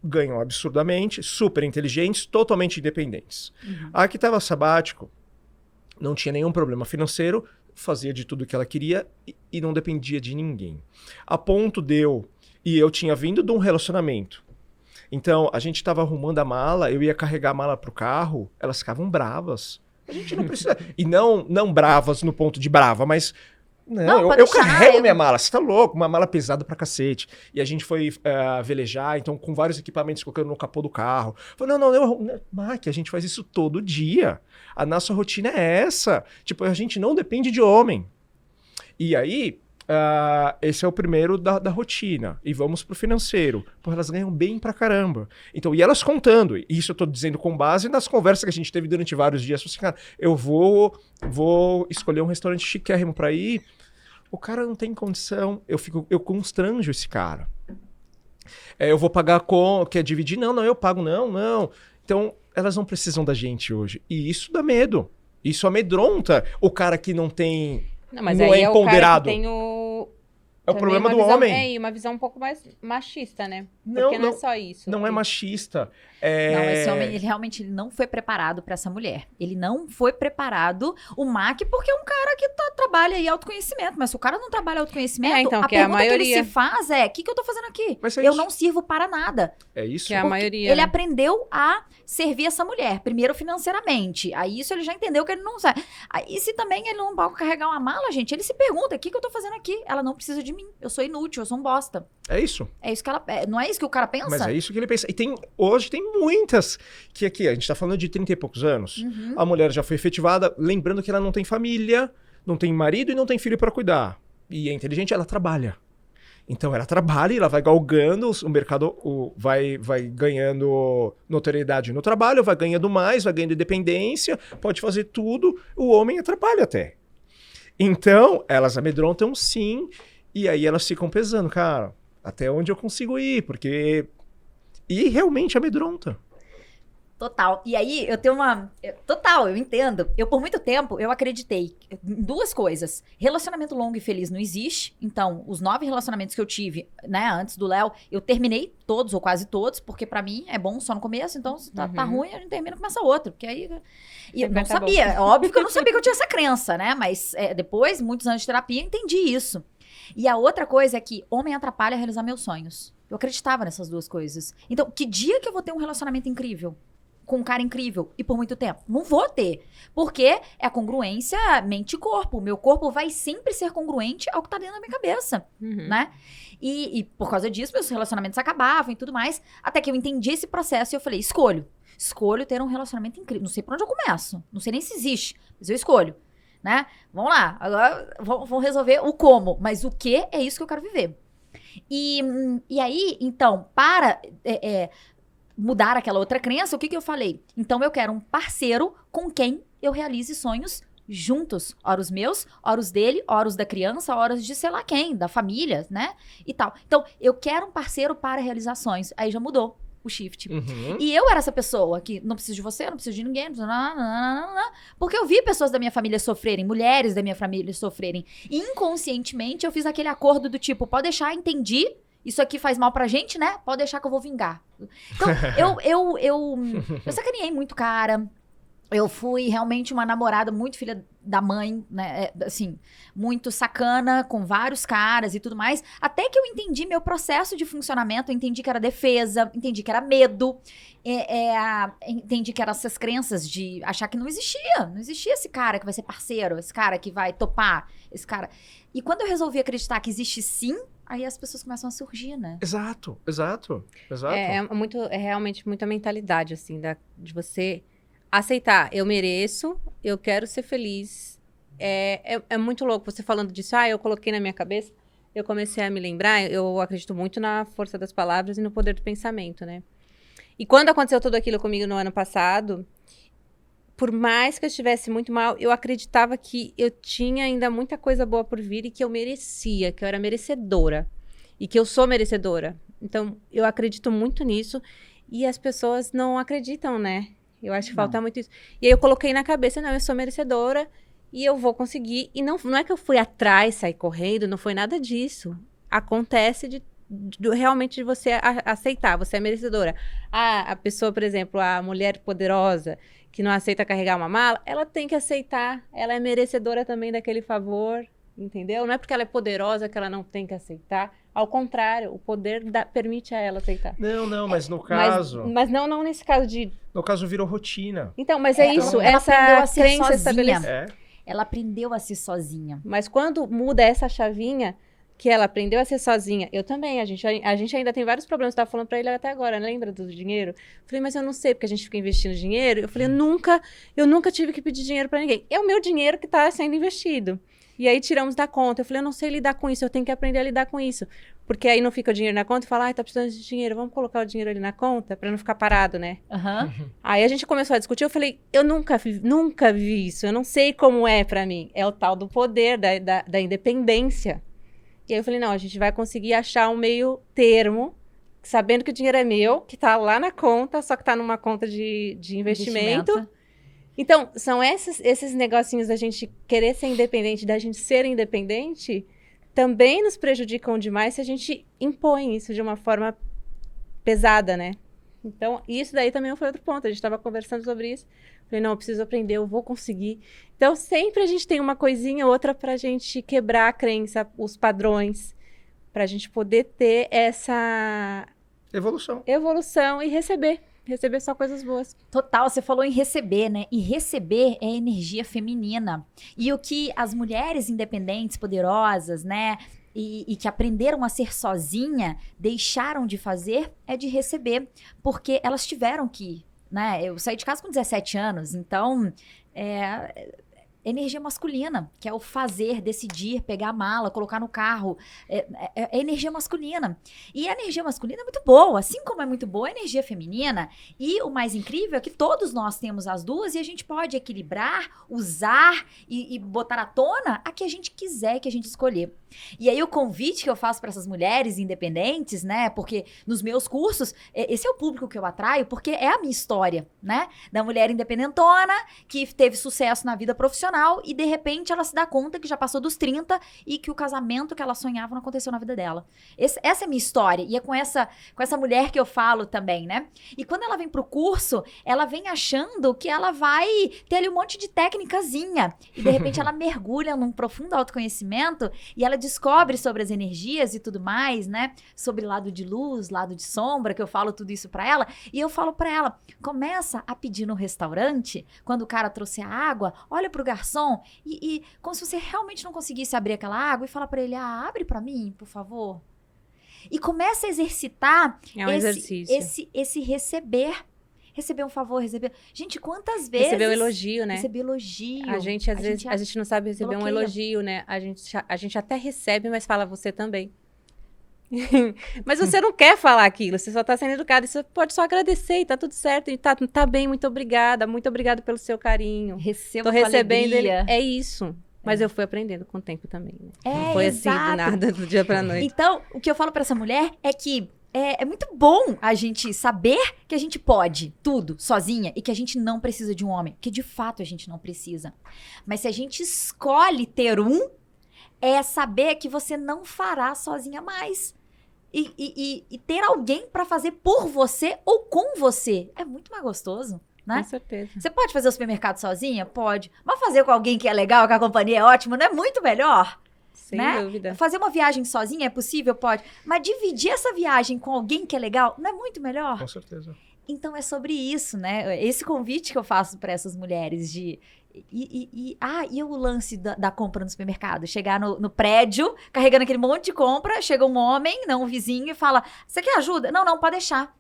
ganham absurdamente, super inteligentes, totalmente independentes. Uhum. A que estava sabático não tinha nenhum problema financeiro, fazia de tudo que ela queria e não dependia de ninguém. A ponto eu tinha vindo de um relacionamento. Então, a gente estava arrumando a mala, eu ia carregar a mala pro carro, elas ficavam bravas. A gente não precisa... E não bravas no ponto de brava, mas... Não, eu carrego minha mala, você tá louco? Uma mala pesada pra cacete. E a gente foi velejar, então com vários equipamentos colocando no capô do carro. Falei, não, Mac, a gente faz isso todo dia. A nossa rotina é essa. Tipo, a gente não depende de homem. E aí, esse é o primeiro da rotina. E vamos pro financeiro. Pô, elas ganham bem pra caramba. Então, e elas contando. Isso eu tô dizendo com base nas conversas que a gente teve durante vários dias. Assim, cara, eu vou escolher um restaurante chiquérrimo pra ir. O cara não tem condição. Eu constranjo esse cara. Eu vou pagar quer dividir? Não, eu pago, não. Então, elas não precisam da gente hoje. E isso dá medo. Isso amedronta o cara que não tem... Não, mas não aí é é o cara empoderado. que tem o... É o também problema uma do visão, homem. E uma visão um pouco mais machista, né? Não, Porque não é só isso. Não é machista. Não, esse homem, ele realmente não foi preparado pra essa mulher. Ele não foi preparado. O Mac, porque é um cara que trabalha aí autoconhecimento. Mas se o cara não trabalha autoconhecimento, então, a que é a pergunta que maioria. ele se faz é, o que eu tô fazendo aqui? Mas é Eu isso. não sirvo para nada. É isso? Que é a Porque maioria. ele né? aprendeu a servir essa mulher, primeiro financeiramente. Aí isso ele já entendeu que ele não sabe. Aí se também ele não pode carregar uma mala, gente, ele se pergunta, o que eu tô fazendo aqui? Ela não precisa de mim, eu sou inútil, eu sou um bosta. É isso. É isso que ela... não é isso que o cara pensa? Mas é isso que ele pensa. E hoje tem muitas que aqui, a gente tá falando de 30 e poucos anos. Uhum. A mulher já foi efetivada, lembrando que ela não tem família, não tem marido e não tem filho para cuidar. E é inteligente, ela trabalha. Então ela trabalha e ela vai galgando, o mercado vai ganhando notoriedade no trabalho, vai ganhando mais, vai ganhando independência, pode fazer tudo, o homem atrapalha até. Então, elas amedrontam sim, e aí elas ficam pesando, cara, até onde eu consigo ir, porque... E realmente amedronta. Total. E aí, eu tenho uma... Total, eu entendo. Eu, por muito tempo, eu acreditei em 2 coisas. Relacionamento longo e feliz não existe. Então, os 9 relacionamentos que eu tive, né, antes do Léo, eu terminei todos, ou quase todos, porque pra mim é bom só no começo. Então, se tá ruim, a gente termina e começa outro. Porque aí... E eu não tá sabia. É óbvio que eu não sabia que eu tinha essa crença, né? Mas depois, muitos anos de terapia, eu entendi isso. E a outra coisa é que homem atrapalha a realizar meus sonhos. Eu acreditava nessas 2 coisas. Então, que dia que eu vou ter um relacionamento incrível? Com um cara incrível e por muito tempo? Não vou ter. Porque é a congruência mente e corpo. O meu corpo vai sempre ser congruente ao que tá dentro da minha cabeça, né? E por causa disso, meus relacionamentos acabavam e tudo mais. Até que eu entendi esse processo e eu falei, escolho ter um relacionamento incrível. Não sei por onde eu começo. Não sei nem se existe, mas eu escolho, né? Vamos lá. Agora vamos resolver o como. Mas o que é isso que eu quero viver. E aí, então, para... mudar aquela outra crença, o que eu falei? Então eu quero um parceiro com quem eu realize sonhos juntos. Ora os meus, ora os dele, ora os da criança, ora os de sei lá quem, da família, né? E tal. Então, eu quero um parceiro para realizações. Aí já mudou o shift. Uhum. E eu era essa pessoa que não preciso de você, não preciso de ninguém, porque eu vi pessoas da minha família sofrerem, mulheres da minha família sofrerem. E inconscientemente eu fiz aquele acordo do tipo, pode deixar, entendi. Isso aqui faz mal pra gente, né? Pode deixar que eu vou vingar. Então, eu sacaneei muito, cara. Eu fui realmente uma namorada muito filha da mãe, né? Assim, muito sacana, com vários caras e tudo mais. Até que eu entendi meu processo de funcionamento, eu entendi que era defesa, entendi que era medo, entendi que eram essas crenças de achar que não existia esse cara que vai ser parceiro, esse cara que vai topar, esse cara. E quando eu resolvi acreditar que existe sim, aí as pessoas começam a surgir, né? Exato. É realmente muita mentalidade, assim, de você aceitar. Eu mereço, eu quero ser feliz. É muito louco você falando disso. Eu coloquei na minha cabeça. Eu comecei a me lembrar. Eu acredito muito na força das palavras e no poder do pensamento, né? E quando aconteceu tudo aquilo comigo no ano passado, por mais que eu estivesse muito mal, eu acreditava que eu tinha ainda muita coisa boa por vir e que eu merecia, que eu era merecedora. E que eu sou merecedora. Então, eu acredito muito nisso. E as pessoas não acreditam, né? Eu acho que falta muito isso. E aí eu coloquei na cabeça, não, eu sou merecedora e eu vou conseguir. E não é que eu fui atrás, sair correndo, não foi nada disso. Acontece realmente de você aceitar, você é merecedora. A pessoa, por exemplo, a mulher poderosa que não aceita carregar uma mala, ela tem que aceitar, ela é merecedora também daquele favor, entendeu? Não é porque ela é poderosa que ela não tem que aceitar. Ao contrário, o poder permite a ela aceitar. Não, mas no caso... Mas não nesse caso de... No caso, virou rotina. Então, mas é isso, ela essa aprendeu a ser crença sozinha. estabelecida. Ela aprendeu a ser sozinha. Mas quando muda essa chavinha, que ela aprendeu a ser sozinha, eu também, a gente ainda tem vários problemas, eu estava falando para ele até agora, lembra do dinheiro? Eu falei, mas eu não sei, porque a gente fica investindo dinheiro. Eu falei, eu nunca tive que pedir dinheiro para ninguém. É o meu dinheiro que está sendo investido. E aí tiramos da conta. Eu falei, eu não sei lidar com isso, eu tenho que aprender a lidar com isso. Porque aí não fica o dinheiro na conta e fala, tá precisando de dinheiro, vamos colocar o dinheiro ali na conta para não ficar parado, né? Aí a gente começou a discutir, eu falei, eu nunca vi isso, eu não sei como é para mim. É o tal do poder, da independência. E aí eu falei, não, a gente vai conseguir achar um meio termo, sabendo que o dinheiro é meu, que tá lá na conta, só que tá numa conta de investimento. Então, são esses negocinhos da gente querer ser independente, da gente ser independente, também nos prejudicam demais se a gente impõe isso de uma forma pesada, né? Então, isso daí também foi outro ponto. A gente estava conversando sobre isso. Falei, não, eu preciso aprender, eu vou conseguir. Então, sempre a gente tem uma coisinha ou outra pra gente quebrar a crença, os padrões, pra gente poder ter essa... Evolução e receber só coisas boas. Total, você falou em receber, né? E receber é energia feminina. E o que as mulheres independentes, poderosas, né? E que aprenderam a ser sozinha, deixaram de fazer é de receber. Porque elas tiveram que, né? Eu saí de casa com 17 anos, então... energia masculina, que é o fazer, decidir, pegar a mala, colocar no carro. É energia masculina. E a energia masculina é muito boa, assim como é muito boa a energia feminina. E o mais incrível é que todos nós temos as duas e a gente pode equilibrar, usar e botar à tona a que a gente quiser, que a gente escolher. E aí o convite que eu faço para essas mulheres independentes, né? Porque nos meus cursos, esse é o público que eu atraio, porque é a minha história, né? Da mulher independentona, que teve sucesso na vida profissional e de repente ela se dá conta que já passou dos 30 e que o casamento que ela sonhava não aconteceu na vida dela. Essa é a minha história e é com essa mulher que eu falo também, né? E quando ela vem pro curso, ela vem achando que ela vai ter ali um monte de técnicazinha e de repente ela mergulha num profundo autoconhecimento e ela descobre sobre as energias e tudo mais, né? Sobre lado de luz, lado de sombra, que eu falo tudo isso pra ela. E eu falo pra ela, começa a pedir no restaurante, quando o cara trouxe a água, olha pro garçom e como se você realmente não conseguisse abrir aquela água e fala pra ele, abre pra mim, por favor. E começa a exercitar esse receber. Receber um favor, receber... Gente, quantas vezes... Receber um elogio, né? Receber elogio. A gente, às vezes, a gente não sabe receber um elogio, né? A gente até recebe, mas fala você também. Mas você não quer falar aquilo, você só tá sendo educado. E você pode só agradecer e tá tudo certo. E tá bem, muito obrigada pelo seu carinho. Recebo Tô recebendo ele. alegria. É isso. Mas eu fui aprendendo com o tempo também, né? Não foi exato. assim, do nada, do dia pra noite. Então, o que eu falo pra essa mulher é que é muito bom a gente saber que a gente pode tudo sozinha e que a gente não precisa de um homem. Que de fato a gente não precisa. Mas se a gente escolhe ter um, é saber que você não fará sozinha mais. e ter alguém pra fazer por você ou com você é muito mais gostoso, né? Com certeza. Você pode fazer o supermercado sozinha? Pode. Mas fazer com alguém que é legal, que a companhia é ótima, não é muito melhor? Sem né? dúvida. Fazer uma viagem sozinha é possível? Pode. Mas dividir essa viagem com alguém que é legal não é muito melhor? Com certeza. Então é sobre isso, né? Esse convite que eu faço para essas mulheres de... E o lance da compra no supermercado? Chegar no prédio, carregando aquele monte de compra, chega um homem, não um vizinho, e fala, você quer ajuda? Não, pode deixar.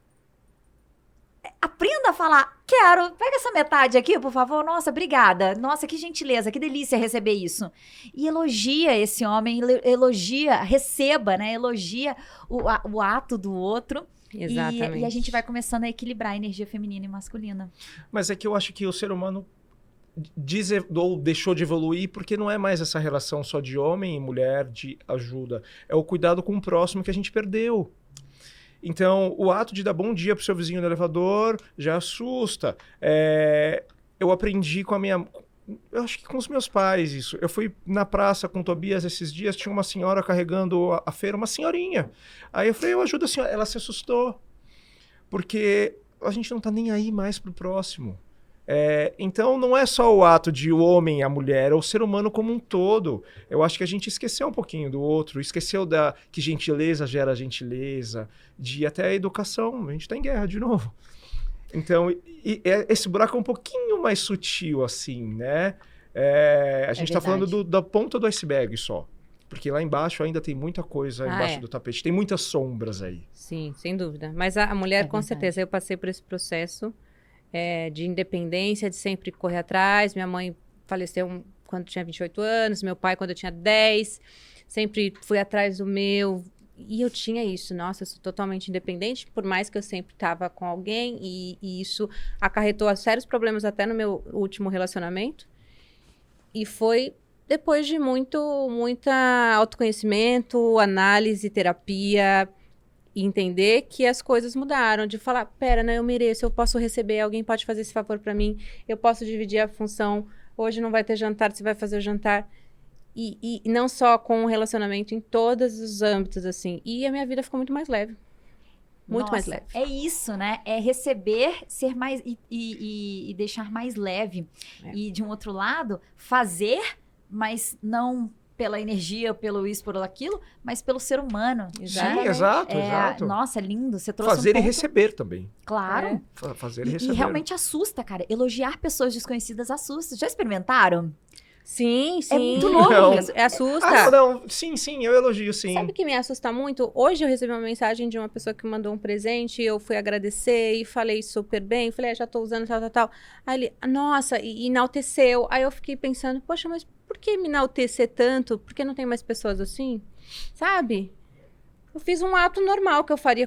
Aprenda a falar, quero, pega essa metade aqui, por favor. Nossa, obrigada. Nossa, que gentileza, que delícia receber isso. E elogia esse homem, elogia, receba, né? Elogia o ato do outro. Exatamente. E a gente vai começando a equilibrar a energia feminina e masculina. Mas é que eu acho que o ser humano ou deixou de evoluir porque não é mais essa relação só de homem e mulher, de ajuda. É o cuidado com o próximo que a gente perdeu. Então, o ato de dar bom dia pro seu vizinho no elevador já assusta. Eu aprendi com eu acho que com os meus pais isso. Eu fui na praça com o Tobias esses dias, tinha uma senhora carregando a feira, uma senhorinha. Aí eu falei, eu ajudo a senhora. Ela se assustou. Porque a gente não tá nem aí mais pro próximo. Então, não é só o ato de o homem e a mulher, é o ser humano como um todo. Eu acho que a gente esqueceu um pouquinho do outro, esqueceu que gentileza gera gentileza, de até a educação. A gente está em guerra de novo. Então, esse buraco é um pouquinho mais sutil, assim, né? A gente está falando da ponta do iceberg só. Porque lá embaixo ainda tem muita coisa embaixo do tapete. Tem muitas sombras aí. Sim, sem dúvida. Mas a mulher, com certeza, eu passei por esse processo de independência, de sempre correr atrás. Minha mãe faleceu quando tinha 28 anos, meu pai quando eu tinha 10. Sempre fui atrás do meu. E eu tinha isso. Nossa, eu sou totalmente independente, por mais que eu sempre estava com alguém. E isso acarretou sérios problemas até no meu último relacionamento. E foi depois de muito autoconhecimento, análise, terapia, e entender que as coisas mudaram, de falar, pera, eu mereço, eu posso receber, alguém pode fazer esse favor para mim, eu posso dividir a função, hoje não vai ter jantar, você vai fazer o jantar. E não só com o relacionamento, em todos os âmbitos, assim. E a minha vida ficou muito mais leve. Muito mais leve. É isso, né? É receber, ser mais... E deixar mais leve. E, de um outro lado, fazer, mas não pela energia, pelo isso, por aquilo, mas pelo ser humano. Sim, exato. Nossa, lindo. Você trouxe fazer um ponto... e receber também. Claro. Fazer e receber. E realmente assusta, cara. Elogiar pessoas desconhecidas assusta. Já experimentaram? Sim. É muito louco. Assusta. Sim, eu elogio, sim. Sabe o que me assusta muito? Hoje eu recebi uma mensagem de uma pessoa que mandou um presente, eu fui agradecer e falei super bem, falei, já tô usando tal. Aí ele, nossa, e enalteceu. Aí eu fiquei pensando, poxa, mas por que me enaltecer tanto? Por que não tem mais pessoas assim? Sabe? Eu fiz um ato normal que eu faria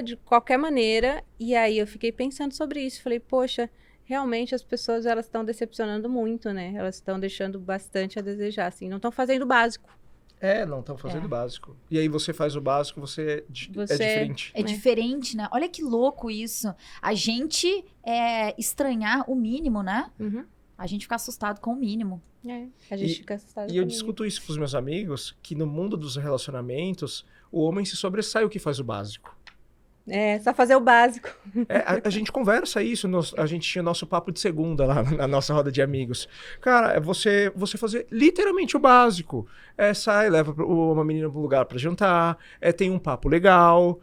de qualquer maneira, e aí eu fiquei pensando sobre isso. Falei, poxa, realmente as pessoas, elas estão decepcionando muito, né? Elas estão deixando bastante a desejar, assim. Não estão fazendo o básico. Não estão fazendo o básico. E aí você faz o básico, você é diferente. É diferente, né? Olha que louco isso. A gente estranhar o mínimo, né? Uhum. A gente fica assustado com o mínimo. A gente fica assustado com o E eu mínimo. discuto isso com os meus amigos, que no mundo dos relacionamentos, o homem se sobressai o que faz o básico. Só fazer o básico. A gente conversa isso, a gente tinha nosso papo de segunda lá na nossa roda de amigos. Cara, você fazer literalmente o básico. Sai, leva uma menina para um lugar para jantar, tem um papo legal,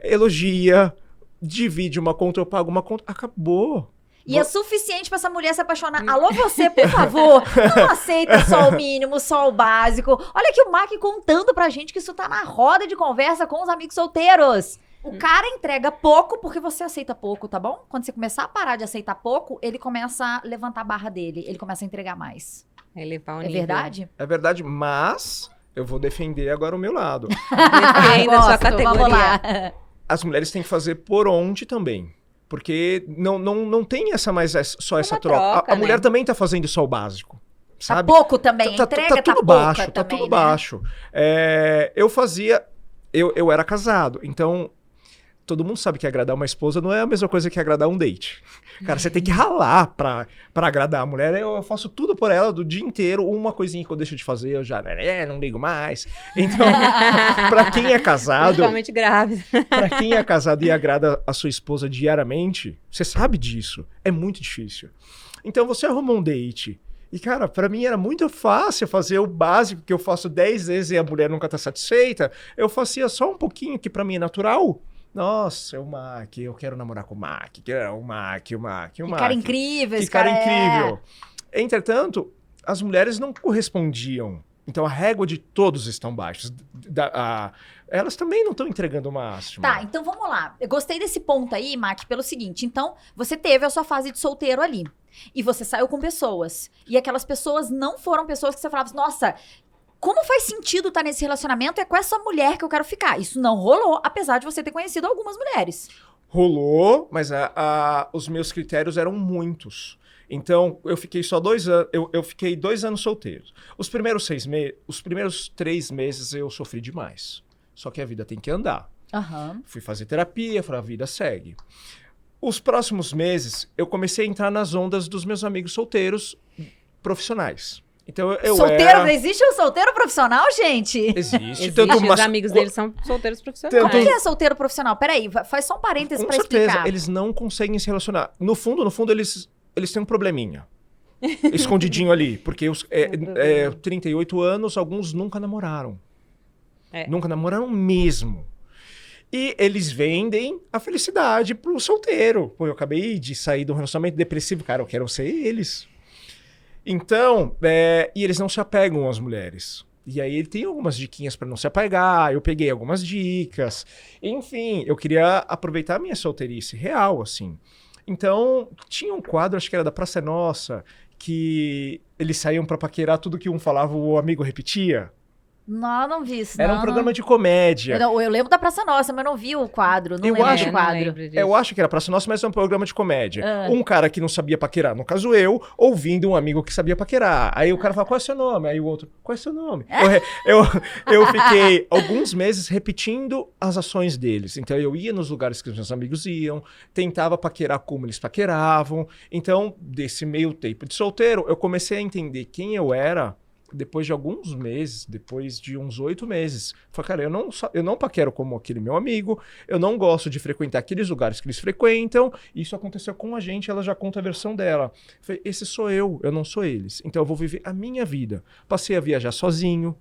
elogia, divide uma conta, eu pago uma conta, acabou. E é suficiente pra essa mulher se apaixonar. Alô, você, por favor, não aceita só o mínimo, só o básico. Olha aqui o Mac contando pra gente que isso tá na roda de conversa com os amigos solteiros. O cara entrega pouco porque você aceita pouco, tá bom? Quando você começar a parar de aceitar pouco, ele começa a levantar a barra dele. Ele começa a entregar mais. Elevar o É nível. verdade? É verdade, mas eu vou defender agora o meu lado. Defenda a sua categoria. Vamos lá. As mulheres têm que fazer por onde também. Porque não tem só essa troca. A mulher também tá fazendo só o básico. Sabe? Tá pouco também. A entrega tá tudo pouca baixo, tá também, tudo né? baixo. Eu era casado, então todo mundo sabe que agradar uma esposa não é a mesma coisa que agradar um date. Cara, você tem que ralar pra agradar a mulher. Eu faço tudo por ela do dia inteiro. Uma coisinha que eu deixo de fazer, eu já não ligo mais. Então, pra quem é casado... Principalmente grávida. Pra quem é casado e agrada a sua esposa diariamente, você sabe disso. É muito difícil. Então, você arruma um date... E, cara, pra mim era muito fácil fazer o básico que eu faço 10 vezes e a mulher nunca tá satisfeita. Eu fazia só um pouquinho que pra mim é natural. Nossa, o Mac, eu quero namorar com o Mac. O Mac. Que cara incrível, que esse cara cara incrível. Entretanto, as mulheres não correspondiam. Então a régua de todos estão baixas. Elas também não estão entregando o máximo. Tá, então vamos lá. Eu gostei desse ponto aí, Mac, pelo seguinte. Então, você teve a sua fase de solteiro ali. E você saiu com pessoas. E aquelas pessoas não foram pessoas que você falava, nossa, como faz sentido estar nesse relacionamento? É com essa mulher que eu quero ficar. Isso não rolou, apesar de você ter conhecido algumas mulheres. Rolou, mas os meus critérios eram muitos. Então, eu fiquei só 2 anos. Eu fiquei 2 anos solteiro. Os primeiros 3 meses eu sofri demais. Só que a vida tem que andar. Fui fazer terapia, falei, a vida segue. Os próximos meses, eu comecei a entrar nas ondas dos meus amigos solteiros profissionais. Então, solteiro? Existe um solteiro profissional, gente? Existe. Os amigos deles são solteiros profissionais. Como que é solteiro profissional? Peraí, faz só um parênteses pra explicar. Com certeza, eles não conseguem se relacionar. No fundo, eles têm um probleminha. Escondidinho ali. Porque 38 anos, alguns nunca namoraram. Nunca namoraram mesmo. E eles vendem a felicidade pro solteiro. Pô, eu acabei de sair de um relacionamento depressivo. Cara, eu quero ser eles. Então, e eles não se apegam às mulheres. E aí ele tem algumas diquinhas para não se apegar. Eu peguei algumas dicas. Enfim, eu queria aproveitar a minha solteirice real, assim. Então, tinha um quadro, acho que era da Praça é Nossa, que eles saíam pra paquerar tudo que um falava, o amigo repetia. Não vi isso. Era um programa de comédia. Eu lembro da Praça Nossa, mas não vi o quadro. Não lembro do quadro. Eu acho que era Praça Nossa, mas é um programa de comédia. Um cara que não sabia paquerar, no caso eu, ouvindo um amigo que sabia paquerar. Aí o cara fala, qual é o seu nome? Aí o outro, qual é o seu nome? Eu fiquei alguns meses repetindo as ações deles. Então eu ia nos lugares que os meus amigos iam, tentava paquerar como eles paqueravam. Então, desse meio tempo de solteiro, eu comecei a entender quem eu era depois de alguns meses, depois de uns 8 meses. Falei, cara, eu não paquero como aquele meu amigo, eu não gosto de frequentar aqueles lugares que eles frequentam, isso aconteceu com a gente, ela já conta a versão dela. Falei, esse sou eu não sou eles. Então eu vou viver a minha vida. Passei a viajar sozinho,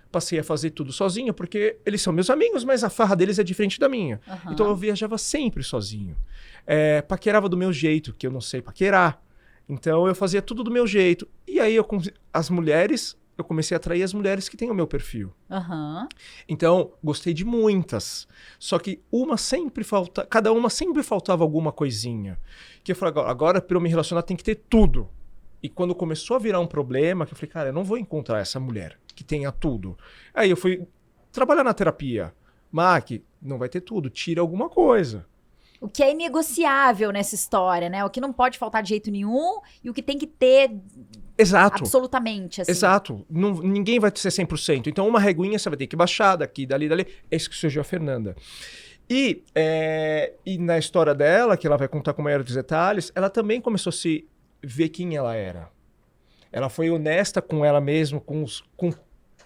passei a fazer tudo sozinho, porque eles são meus amigos, mas a farra deles é diferente da minha. Então eu viajava sempre sozinho. Paquerava do meu jeito, que eu não sei paquerar. Então eu fazia tudo do meu jeito. E aí eu comecei a atrair as mulheres que têm o meu perfil. Então, gostei de muitas. Só que cada uma sempre faltava alguma coisinha. Que eu falei, agora para eu me relacionar tem que ter tudo. E quando começou a virar um problema, que eu falei, cara, eu não vou encontrar essa mulher que tenha tudo. Aí eu fui trabalhar na terapia. Mac, não vai ter tudo, tira alguma coisa. O que é inegociável nessa história, né? O que não pode faltar de jeito nenhum e o que tem que ter... Exato. Absolutamente, assim. Exato. Ninguém vai ser 100%. Então, uma reguinha você vai ter que baixar daqui, dali. É isso que surgiu a Fernanda. E na história dela, que ela vai contar com maiores detalhes, ela também começou a se ver quem ela era. Ela foi honesta com ela mesma, com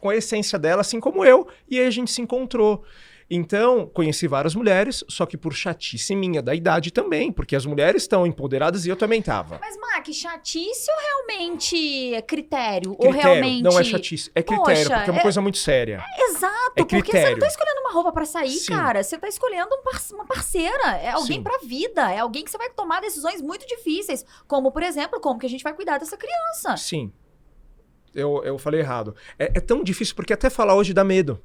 a essência dela, assim como eu. E aí a gente se encontrou. Então, conheci várias mulheres, só que por chatice minha, da idade também, porque as mulheres estão empoderadas e eu também tava. Mas, Mac, chatice ou realmente é critério? Ou realmente... Não é chatice, é critério, porque é uma coisa muito séria. Exato, porque você não tá escolhendo uma roupa pra sair, Sim. cara. Você tá escolhendo uma parceira, é alguém Sim. pra vida, é alguém que você vai tomar decisões muito difíceis, como, por exemplo, como que a gente vai cuidar dessa criança. Sim, eu falei errado. É tão difícil, porque até falar hoje dá medo.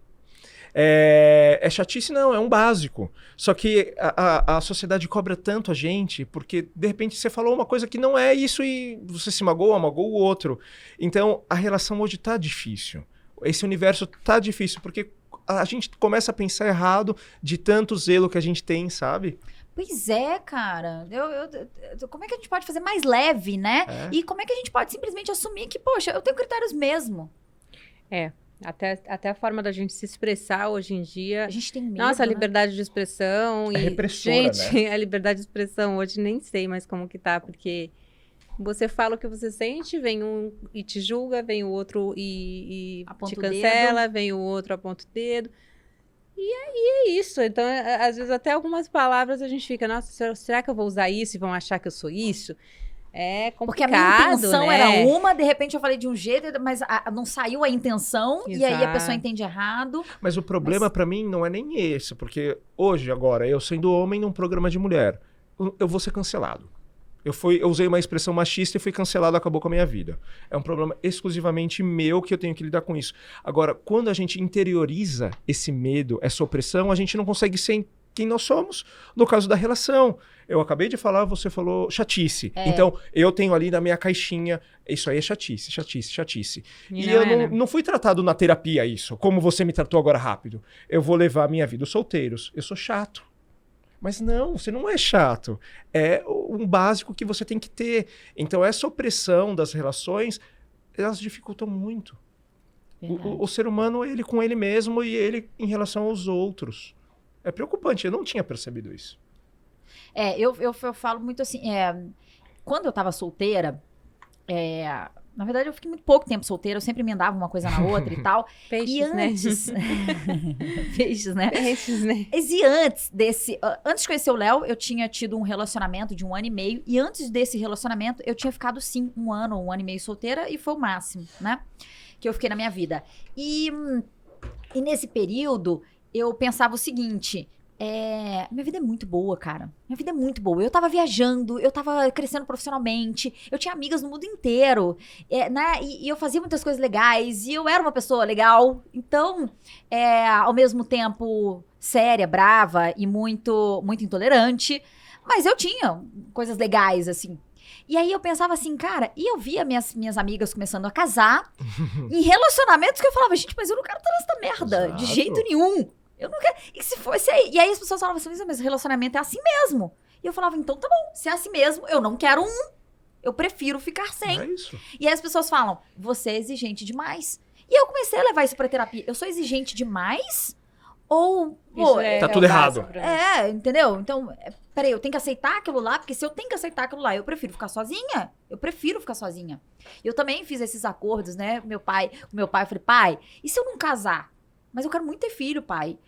É chatice? Não, é um básico. Só que a sociedade cobra tanto a gente, porque de repente você falou uma coisa que não é isso e você se magoou o outro. Então a relação hoje tá difícil. Esse universo tá difícil, porque a gente começa a pensar errado de tanto zelo que a gente tem, sabe? Pois é, cara. Como é que a gente pode fazer mais leve, né? E como é que a gente pode simplesmente assumir que, poxa, eu tenho critérios mesmo? Até a forma da gente se expressar hoje em dia. A gente tem medo, Nossa, a né? liberdade de expressão. É E, repressora, gente, a liberdade de expressão hoje nem sei mais como que tá, porque você fala o que você sente, vem um e te julga, vem o outro e Aponta te o dedo. cancela, vem o outro, aponta o dedo. E aí é isso. Então, às vezes, até algumas palavras a gente fica, nossa, será que eu vou usar isso e vão achar que eu sou isso? É Porque a complicado, minha intenção né? era uma, de repente eu falei de um jeito, mas não saiu a intenção, e aí a Exato. pessoa entende errado. Mas o problema pra mim não é nem esse, porque hoje, agora, eu sendo homem num programa de mulher, eu vou ser cancelado. Eu usei uma expressão machista e fui cancelado, acabou com a minha vida. É um problema exclusivamente meu que eu tenho que lidar com isso. Agora, quando a gente interioriza esse medo, essa opressão, a gente não consegue ser quem nós somos no caso da relação. Eu acabei de falar, você falou chatice. Então, eu tenho ali na minha caixinha, isso aí é chatice, chatice, chatice. E não eu é, né? não fui tratado na terapia isso, como você me tratou agora rápido. Eu vou levar a minha vida os solteiros. Eu sou chato. Mas não, você não é chato. É um básico que você tem que ter. Então, essa opressão das relações, elas dificultam muito. O ser humano, ele com ele mesmo e ele em relação aos outros. É preocupante, eu não tinha percebido isso. Eu falo muito assim, quando eu tava solteira, na verdade eu fiquei muito pouco tempo solteira, eu sempre emendava uma coisa na outra e tal. Peixes, E antes... Peixes, né? Peixes, né? E antes de conhecer o Léo, eu tinha tido um relacionamento de 1 ano e meio. E antes desse relacionamento, eu tinha ficado, sim, 1 ano ou 1 ano e meio solteira. E foi o máximo, né? Que eu fiquei na minha vida. E nesse período, eu pensava o seguinte... minha vida é muito boa, cara. Minha vida é muito boa. Eu tava viajando, eu tava crescendo profissionalmente, eu tinha amigas no mundo inteiro, né? E eu fazia muitas coisas legais, e eu era uma pessoa legal. Então, ao mesmo tempo, séria, brava e muito, muito intolerante. Mas eu tinha coisas legais, assim. E aí eu pensava assim, cara, e eu via minhas amigas começando a casar, em relacionamentos que eu falava, gente, mas eu não quero estar nessa merda, de Exato. jeito nenhum. Eu não quero. E se fosse aí? E aí as pessoas falavam assim, mas o relacionamento é assim mesmo. E eu falava, então tá bom, se é assim mesmo, eu não quero um. Eu prefiro ficar sem. É isso. E aí as pessoas falam, você é exigente demais. E eu comecei a levar isso pra terapia. Eu sou exigente demais? Ou, pô, Tá tudo o errado. básico pra mim. entendeu? Então, peraí, eu tenho que aceitar aquilo lá, porque se eu tenho que aceitar aquilo lá, eu prefiro ficar sozinha. Eu prefiro ficar sozinha. Eu também fiz esses acordos, né? Com meu pai, eu falei, pai, e se eu não casar? Mas eu quero muito ter filho, pai.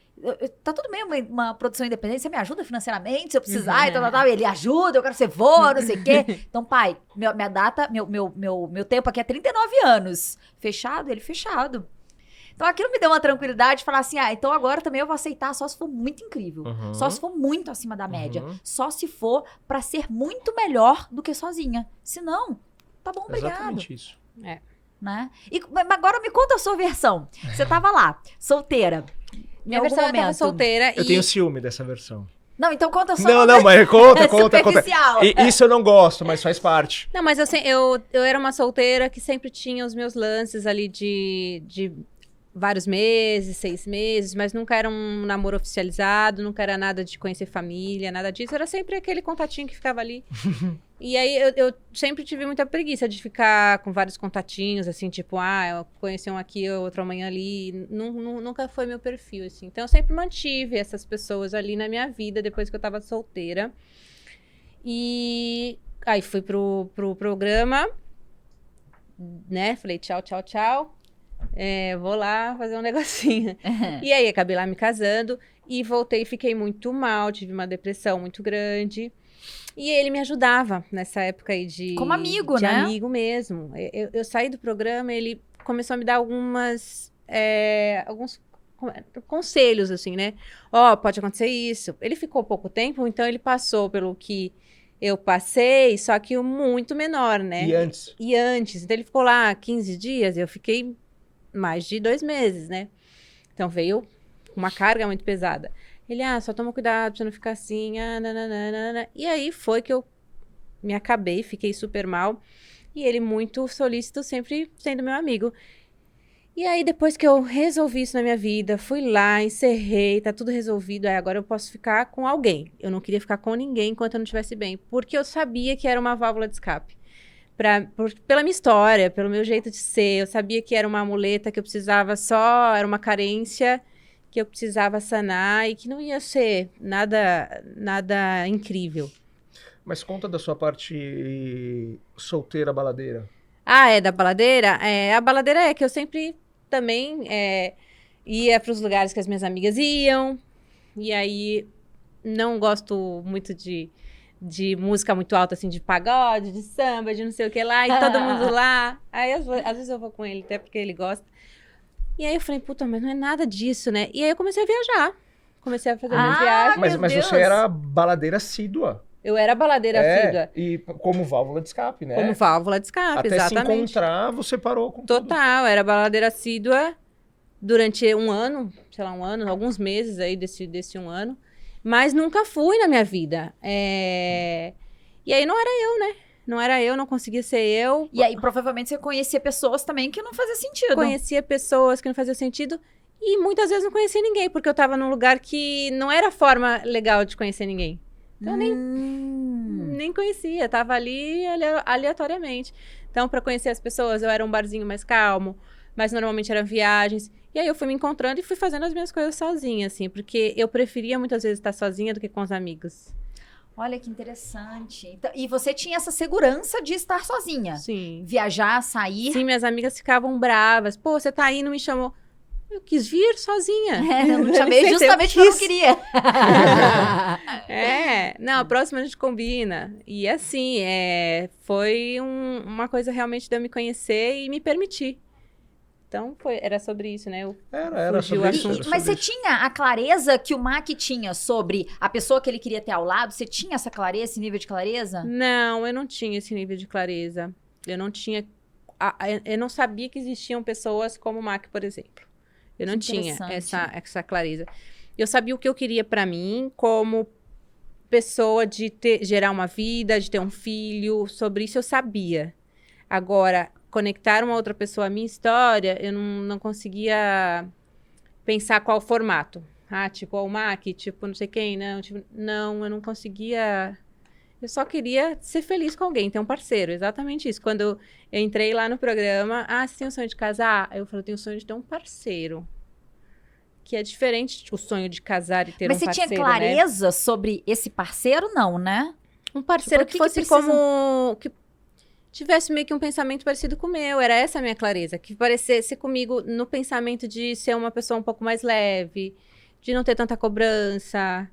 Tá tudo bem uma produção independente, você me ajuda financeiramente se eu precisar e tal. Ele ajuda, eu quero ser vô, não sei o quê. Então, pai, minha data, meu tempo aqui é 39 anos. Fechado? Ele fechado. Então, aquilo me deu uma tranquilidade de falar assim, então agora também eu vou aceitar só se for muito incrível. Uhum. Só se for muito acima da média. Uhum. Só se for pra ser muito melhor do que sozinha. Se não, tá bom, obrigado. Exatamente isso. Né? Mas agora me conta a sua versão. Você tava lá, solteira. Minha Em algum versão eu tava momento. solteira Eu e... tenho ciúme dessa versão. Não, então conta só. Não, mas conta. Superficial. Isso eu não gosto, mas faz parte. Não, mas eu era uma solteira que sempre tinha os meus lances ali de vários meses, 6 meses, mas nunca era um namoro oficializado, nunca era nada de conhecer família, nada disso. Era sempre aquele contatinho que ficava ali. E aí eu sempre tive muita preguiça de ficar com vários contatinhos, assim, tipo, eu conheci um aqui, outro amanhã ali. Nunca foi meu perfil, assim. Então eu sempre mantive essas pessoas ali na minha vida depois que eu tava solteira. E aí fui pro programa, né? Falei tchau, tchau, tchau. Vou lá fazer um negocinho. E aí acabei lá me casando e voltei e fiquei muito mal, tive uma depressão muito grande. E ele me ajudava nessa época aí de... Como amigo, de né? amigo mesmo. Eu saí do programa, ele começou a me dar alguns conselhos, assim, né? Pode acontecer isso. Ele ficou pouco tempo, então ele passou pelo que eu passei, só que muito menor, né? E antes? Então ele ficou lá 15 dias, eu fiquei mais de 2 meses, né? Então veio uma carga muito pesada. Ele, só toma cuidado pra você não ficar assim, nananana. E aí foi que eu me acabei, fiquei super mal. E ele muito solícito, sempre sendo meu amigo. E aí, depois que eu resolvi isso na minha vida, fui lá, encerrei, tá tudo resolvido. Agora eu posso ficar com alguém. Eu não queria ficar com ninguém enquanto eu não estivesse bem. Porque eu sabia que era uma válvula de escape. pela minha história, pelo meu jeito de ser. Eu sabia que era uma muleta que eu precisava era uma carência que eu precisava sanar e que não ia ser nada incrível. Mas conta da sua parte solteira, baladeira. Da baladeira? A baladeira é que eu sempre também ia para os lugares que as minhas amigas iam. E aí, não gosto muito de música muito alta, assim, de pagode, de samba, de não sei o que lá. E todo mundo lá. Aí, às vezes eu vou com ele, até porque ele gosta. E aí eu falei, puta, mas não é nada disso, né? E aí eu comecei a viajar. Comecei a fazer minhas viagens. Mas você era baladeira assídua. Eu era baladeira assídua. E como válvula de escape, né? Como válvula de escape, até exatamente. se encontrar, você parou com Total, era baladeira assídua durante um ano, sei lá, alguns meses aí desse um ano. Mas nunca fui na minha vida. E aí não era eu, né? Não era eu, não conseguia ser eu. E aí, provavelmente, você conhecia pessoas também que não fazia sentido. Conhecia pessoas que não faziam sentido. E muitas vezes não conhecia ninguém, porque eu tava num lugar que não era a forma legal de conhecer ninguém. Então, nem conhecia, tava ali aleatoriamente. Então, para conhecer as pessoas, eu era um barzinho mais calmo, mas normalmente eram viagens. E aí eu fui me encontrando e fui fazendo as minhas coisas sozinha, assim, porque eu preferia muitas vezes estar sozinha do que com os amigos. Olha que interessante. Então, e você tinha essa segurança de estar sozinha? Sim. Viajar, sair? Sim, minhas amigas ficavam bravas. Pô, você tá aí, não me chamou. Eu quis vir sozinha. Eu não chamei justamente porque eu não queria. Não, a próxima a gente combina. E assim, foi uma coisa realmente de eu me conhecer e me permitir. Então, era sobre isso, né? Era sobre isso. Mas você tinha a clareza que o Mac tinha sobre a pessoa que ele queria ter ao lado? Você tinha essa clareza, esse nível de clareza? Não, eu não tinha esse nível de clareza. Eu não tinha... Eu não sabia que existiam pessoas como o Mac, por exemplo. Eu não tinha essa clareza. Eu sabia o que eu queria pra mim como pessoa de gerar uma vida, de ter um filho. Sobre isso eu sabia. Agora, conectar uma outra pessoa à minha história, eu não conseguia pensar qual formato. Tipo, o Mac, tipo, não sei quem, não. Tipo, não, eu não conseguia... Eu só queria ser feliz com alguém, ter um parceiro, exatamente isso. Quando eu entrei lá no programa, você tem o sonho de casar? Eu falei, eu tenho o sonho de ter um parceiro. Que é diferente do sonho de casar e ter um parceiro, Mas você tinha clareza sobre esse parceiro? Não, né? Um parceiro tipo, que fosse como... Que tivesse meio que um pensamento parecido com o meu. Era essa a minha clareza. Que parecesse comigo no pensamento de ser uma pessoa um pouco mais leve, de não ter tanta cobrança.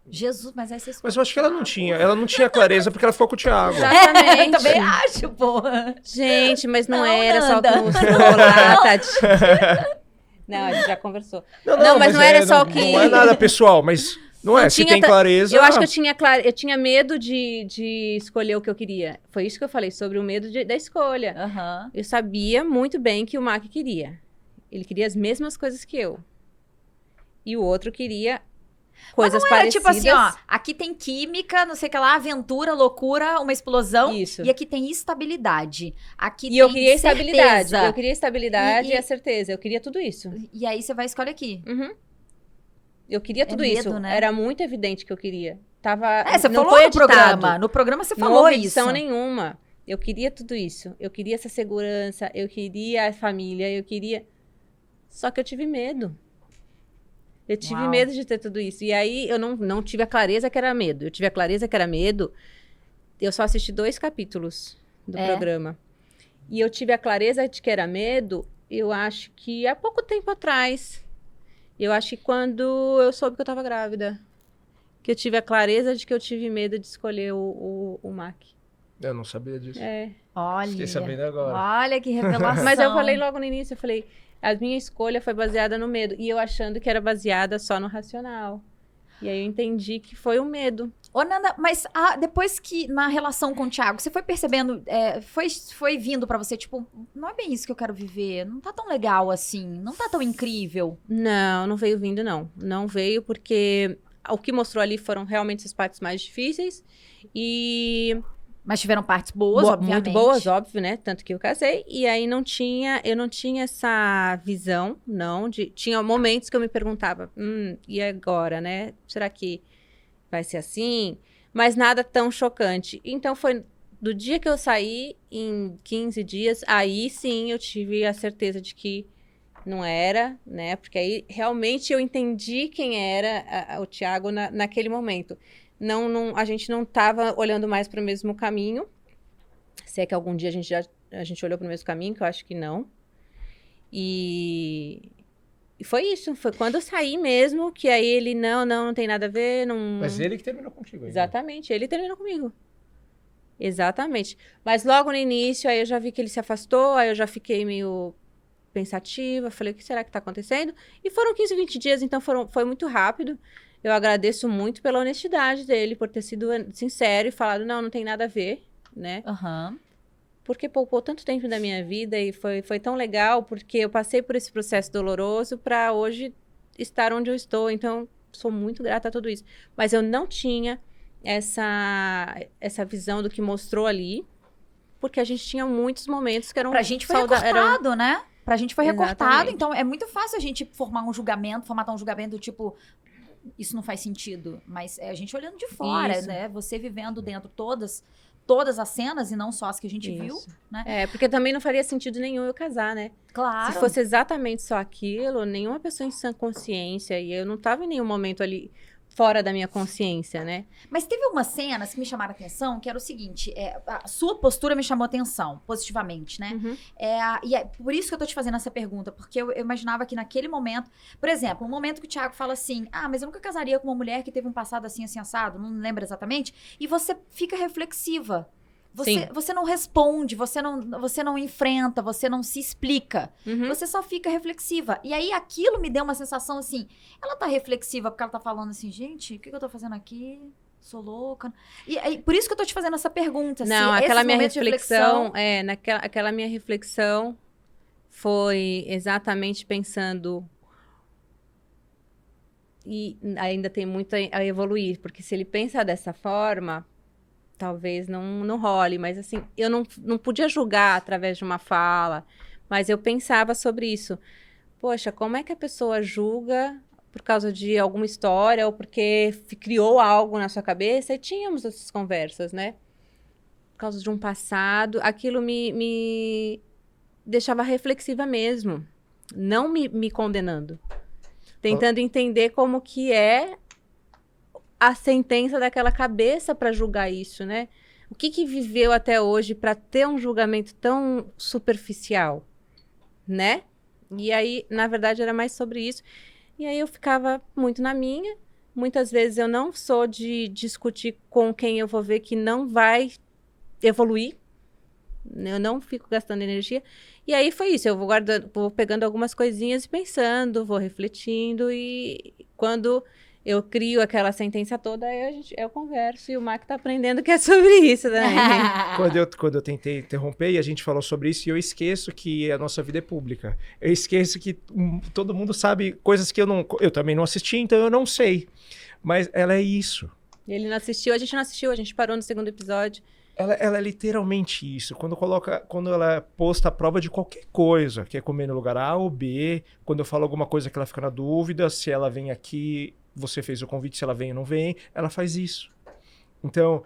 Jesus, mas aí vocês... Mas eu acho que ela não tinha clareza porque ela ficou com o Thiago. Exatamente. Eu também acho, porra. Gente, mas não Não, era Nanda. só com o celular, Tati. Não, a gente já conversou. Não, mas não era só o que... Não é nada pessoal, mas não é. Se tem clareza... Eu acho que eu tinha medo de escolher o que eu queria. Foi isso que eu falei, sobre o medo da escolha. Uhum. Eu sabia muito bem que o Mac queria. Ele queria as mesmas coisas que eu. E o outro queria... coisas parecidas. Tipo assim, ó, aqui tem química, não sei o que lá, aventura, loucura, uma explosão. Isso. E aqui tem estabilidade. Aqui tem eu queria certeza. estabilidade. Eu queria estabilidade e a certeza. Eu queria tudo isso. E aí você vai escolher aqui. Uhum. Eu queria tudo medo, isso. né? Era muito evidente que eu queria. Você não falou foi no editado. programa. No programa você Não falou houve isso. edição nenhuma. Eu queria tudo isso. Eu queria essa segurança. Eu queria a família. Eu queria... Só que eu tive medo. Eu tive medo de ter tudo isso. E aí, eu não tive a clareza que era medo. Eu tive a clareza que era medo. Eu só assisti 2 capítulos do programa. E eu tive a clareza de que era medo, eu acho que há pouco tempo atrás. Eu acho que quando eu soube que eu tava grávida. Que eu tive a clareza de que eu tive medo de escolher o Mac. Eu não sabia disso. Olha. Fiquei sabendo agora. Olha que revelação. Mas eu falei logo no início, eu falei... A minha escolha foi baseada no medo. E eu achando que era baseada só no racional. E aí eu entendi que foi o medo. Ô, Nanda, mas depois que na relação com o Thiago, você foi percebendo, foi vindo pra você, tipo, não é bem isso que eu quero viver, não tá tão legal assim, não tá tão incrível. Não veio vindo, não. Não veio porque o que mostrou ali foram realmente as partes mais difíceis. Mas tiveram partes boas, obviamente. Muito boas, óbvio, né? Tanto que eu casei. E aí eu não tinha essa visão, não. Tinha momentos que eu me perguntava, e agora, né? Será que vai ser assim? Mas nada tão chocante. Então foi do dia que eu saí, em 15 dias, aí sim eu tive a certeza de que não era, né? Porque aí realmente eu entendi quem era o Thiago naquele momento. A gente não estava olhando mais para o mesmo caminho. Se é que algum dia a gente olhou para o mesmo caminho, que eu acho que não. E foi isso. Foi quando eu saí mesmo, que aí ele, não tem nada a ver. Não... Mas ele que terminou contigo. Exatamente, ele terminou comigo. Exatamente. Mas logo no início, aí eu já vi que ele se afastou, aí eu já fiquei meio pensativa, falei, o que será que tá acontecendo? E foram 15, 20 dias, então foi muito rápido. Eu agradeço muito pela honestidade dele, por ter sido sincero e falado, não tem nada a ver, né? Aham. Porque poupou tanto tempo da minha vida e foi tão legal, porque eu passei por esse processo doloroso para hoje estar onde eu estou. Então, sou muito grata a tudo isso. Mas eu não tinha essa visão do que mostrou ali, porque a gente tinha muitos momentos que eram... Pra gente foi recortado, né? Pra gente foi recortado, Exatamente. então é muito fácil a gente formatar um julgamento tipo, isso não faz sentido. Mas é a gente olhando de fora, Isso. né? Você vivendo dentro todas as cenas e não só as que a gente viu, né? Porque também não faria sentido nenhum eu casar, né? Claro. Se fosse exatamente só aquilo, nenhuma pessoa em sã consciência, e eu não tava em nenhum momento ali fora da minha consciência, né? Mas teve umas cenas que me chamaram a atenção, que era o seguinte, a sua postura me chamou a atenção, positivamente, né? Uhum. E é por isso que eu tô te fazendo essa pergunta, porque eu imaginava que naquele momento, por exemplo, um momento que o Thiago fala assim, mas eu nunca casaria com uma mulher que teve um passado assim, assim, assado, não lembro exatamente, e você fica reflexiva. Você não responde, você não enfrenta, você não se explica. Uhum. Você só fica reflexiva. E aí aquilo me deu uma sensação assim, ela tá reflexiva porque ela tá falando assim, gente, o que eu tô fazendo aqui? Sou louca. E aí, por isso que eu tô te fazendo essa pergunta. Não, se aquela esses minha momentos de reflexão, aquela minha reflexão foi exatamente pensando, e ainda tem muito a evoluir, porque se ele pensa dessa forma, talvez não role, mas assim, eu não podia julgar através de uma fala, mas eu pensava sobre isso. Poxa, como é que a pessoa julga por causa de alguma história ou porque criou algo na sua cabeça? E tínhamos essas conversas, né? Por causa de um passado, aquilo me deixava reflexiva mesmo, não me condenando. Tentando entender como que é a sentença daquela cabeça para julgar isso, né? O que viveu até hoje para ter um julgamento tão superficial, né? E aí, na verdade, era mais sobre isso. E aí eu ficava muito na minha. Muitas vezes eu não sou de discutir com quem eu vou ver que não vai evoluir. Eu não fico gastando energia. E aí foi isso. Eu vou pegando algumas coisinhas e pensando, vou refletindo. E quando eu crio aquela sentença toda, aí eu converso. E o Mark tá aprendendo que é sobre isso também. Quando eu tentei interromper e a gente falou sobre isso, e eu esqueço que a nossa vida é pública. Eu esqueço que todo mundo sabe coisas que eu também não assisti, então eu não sei. Mas ela é isso. Ele não assistiu, a gente não assistiu, a gente parou no segundo episódio. Ela é literalmente isso. Quando ela posta a prova de qualquer coisa, quer comer no lugar A ou B, quando eu falo alguma coisa que ela fica na dúvida, se ela vem aqui, você fez o convite, se ela vem ou não vem, ela faz isso. Então,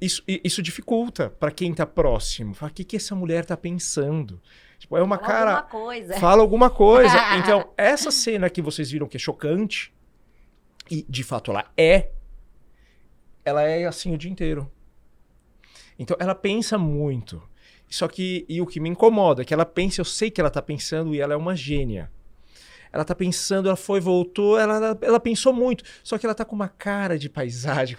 isso dificulta para quem tá próximo. Fala, o que essa mulher tá pensando? Tipo, é uma cara... Fala alguma coisa. Então, essa cena que vocês viram que é chocante, e de fato ela é assim o dia inteiro. Então, ela pensa muito. Só que, e o que me incomoda é que ela pensa, eu sei que ela tá pensando e ela é uma gênia. Ela tá pensando, ela foi, voltou, ela pensou muito. Só que ela tá com uma cara de paisagem.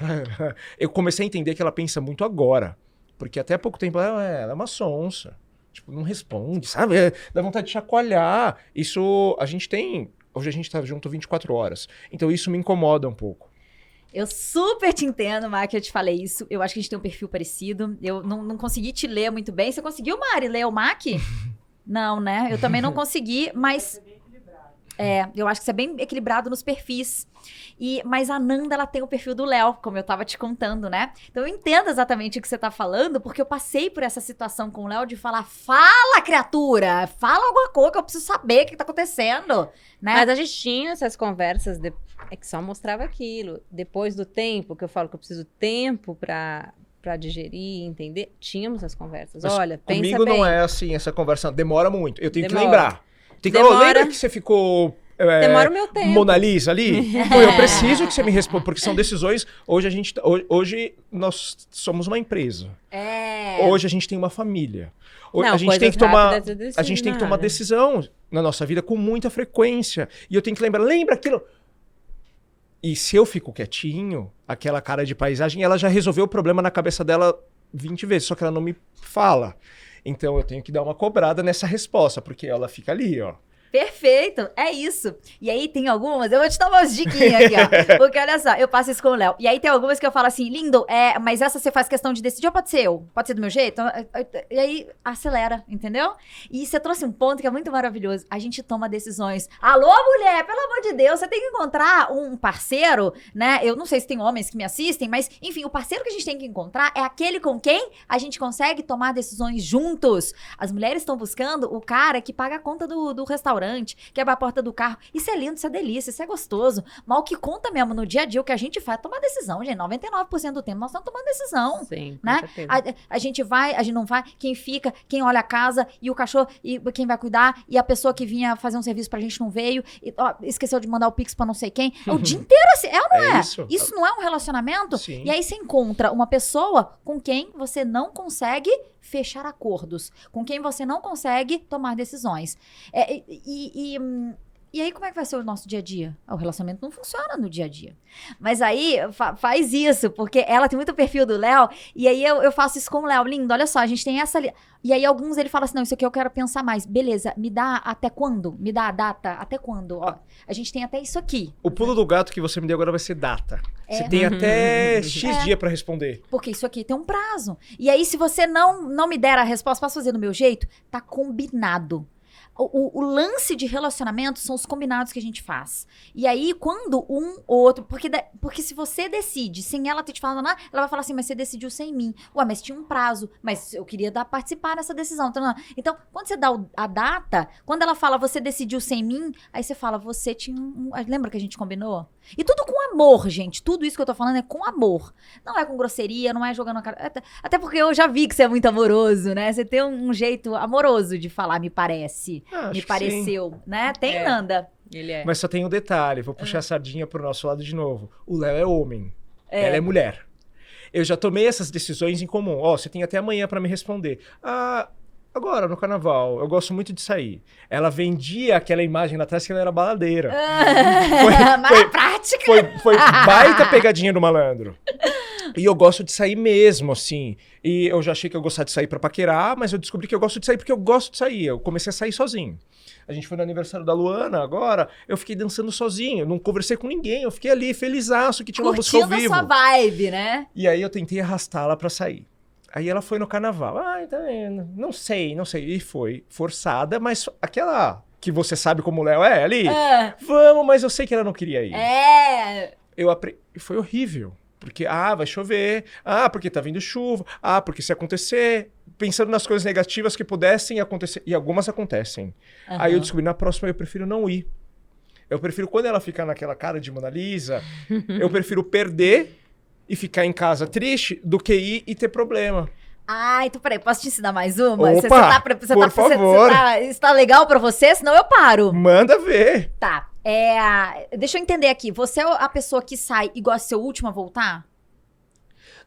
Eu comecei a entender que ela pensa muito agora. Porque até há pouco tempo ela é uma sonsa. Tipo, não responde, sabe? Dá vontade de chacoalhar. Isso, a gente tem... Hoje a gente tá junto 24 horas. Então isso me incomoda um pouco. Eu super te entendo, Mark, eu te falei isso. Eu acho que a gente tem um perfil parecido. Eu não consegui te ler muito bem. Você conseguiu, Mari, ler o Mark? Não, né? Eu também não consegui, mas... eu acho que você é bem equilibrado nos perfis. Mas a Nanda, ela tem o perfil do Léo, como eu tava te contando, né? Então eu entendo exatamente o que você tá falando, porque eu passei por essa situação com o Léo de falar, fala, criatura! Fala alguma coisa que eu preciso saber o que tá acontecendo, né? Mas a gente tinha essas conversas, que só mostrava aquilo. Depois do tempo, que eu falo que eu preciso tempo pra pra digerir, entender. Tínhamos as conversas. Mas Olha, pensa comigo bem. não é assim, essa conversa demora muito. Eu tenho que Demora. lembrar. Lembra que você ficou Demora o meu tempo. Mona Lisa ali? Pô, eu preciso que você me responda, porque são decisões. Hoje nós somos uma empresa. Hoje a gente tem uma família. Não, a gente tem que tomar, rápidas eu decido a gente tem que tomar nada. decisão na nossa vida com muita frequência. E eu tenho que lembra aquilo. E se eu fico quietinho, aquela cara de paisagem, ela já resolveu o problema na cabeça dela 20 vezes, só que ela não me fala. Então eu tenho que dar uma cobrada nessa resposta, porque ela fica ali, ó. Perfeito, é isso. E aí tem algumas, eu vou te dar umas diquinhas aqui, ó. Porque olha só, eu passo isso com o Léo. E aí tem algumas que eu falo assim, lindo, mas essa você faz questão de decidir ou pode ser eu? Pode ser do meu jeito? E aí acelera, entendeu? E você trouxe um ponto que é muito maravilhoso. A gente toma decisões. Alô, mulher, pelo amor de Deus, você tem que encontrar um parceiro, né? Eu não sei se tem homens que me assistem, mas enfim, o parceiro que a gente tem que encontrar é aquele com quem a gente consegue tomar decisões juntos. As mulheres estão buscando o cara que paga a conta do restaurante, que abre a porta do carro. Isso é lindo, isso é delícia, isso é gostoso. Mas o que conta mesmo no dia a dia, o que a gente faz é tomar decisão, gente. 99% do tempo nós estamos tomando decisão. Sim, com Né? certeza. A gente vai, a gente não vai, quem fica, quem olha a casa e o cachorro, e quem vai cuidar, e a pessoa que vinha fazer um serviço pra gente não veio, e, esqueceu de mandar o Pix pra não sei quem. O dia inteiro assim, é ou não é? Isso não é um relacionamento? Sim. E aí você encontra uma pessoa com quem você não consegue fechar acordos, com quem você não consegue tomar decisões. E aí, como é que vai ser o nosso dia a dia? O relacionamento não funciona no dia a dia. Mas aí, faz isso, porque ela tem muito perfil do Léo, e aí eu faço isso com o Léo. Lindo, olha só, a gente tem essa... E aí, alguns ele fala assim, não, isso aqui eu quero pensar mais. Beleza, me dá até quando? Me dá a data até quando? Ó, a gente tem até isso aqui. O pulo do gato que você me deu agora vai ser data. Você tem até X dia pra responder. Porque isso aqui tem um prazo. E aí, se você não me der a resposta, posso fazer do meu jeito? Tá combinado. O lance de relacionamento são os combinados que a gente faz. E aí, quando um ou outro... Porque se você decide, sem ela ter te falado nada, ela vai falar assim, mas você decidiu sem mim. Ué, mas tinha um prazo. Mas eu queria participar nessa decisão. Então, quando você dá a data, quando ela fala, você decidiu sem mim, aí você fala, você tinha lembra que a gente combinou? E tudo com amor, gente. Tudo isso que eu tô falando é com amor. Não é com grosseria, não é jogando a cara... Até porque eu já vi que você é muito amoroso, né? Você tem um jeito amoroso de falar, me parece. Me pareceu, né? Tem, Nanda. Ele é. Mas só tem um detalhe, vou puxar a sardinha pro nosso lado de novo. O Léo é homem, ela é mulher. Eu já tomei essas decisões em comum. Ó, você tem até amanhã pra me responder. Agora, no carnaval, eu gosto muito de sair. Ela vendia aquela imagem lá atrás que ela era baladeira. Mas prática. Foi baita pegadinha do malandro. E eu gosto de sair mesmo, assim. E eu já achei que eu gostava de sair pra paquerar, mas eu descobri que eu gosto de sair porque eu gosto de sair. Eu comecei a sair sozinho. A gente foi no aniversário da Luana agora, eu fiquei dançando sozinho, não conversei com ninguém, eu fiquei ali felizaço que tinha uma música ao vivo. Curtindo a sua vibe, né? E aí eu tentei arrastá-la pra sair. Aí ela foi no carnaval. Tá vendo? Não sei. E foi forçada, mas aquela que você sabe como o Léo é ali. Vamos, mas eu sei que ela não queria ir. Foi horrível. Porque, vai chover. Porque tá vindo chuva. Porque se acontecer... Pensando nas coisas negativas que pudessem acontecer. E algumas acontecem. Aí eu descobri, na próxima eu prefiro não ir. Eu prefiro, quando ela ficar naquela cara de Mona Lisa, eu prefiro perder e ficar em casa triste do que ir e ter problema. Então peraí, posso te ensinar mais uma? Opa, por favor. Está legal pra você? Senão eu paro. Manda ver. Tá. Deixa eu entender aqui. Você é a pessoa que sai e gosta de ser o último a voltar?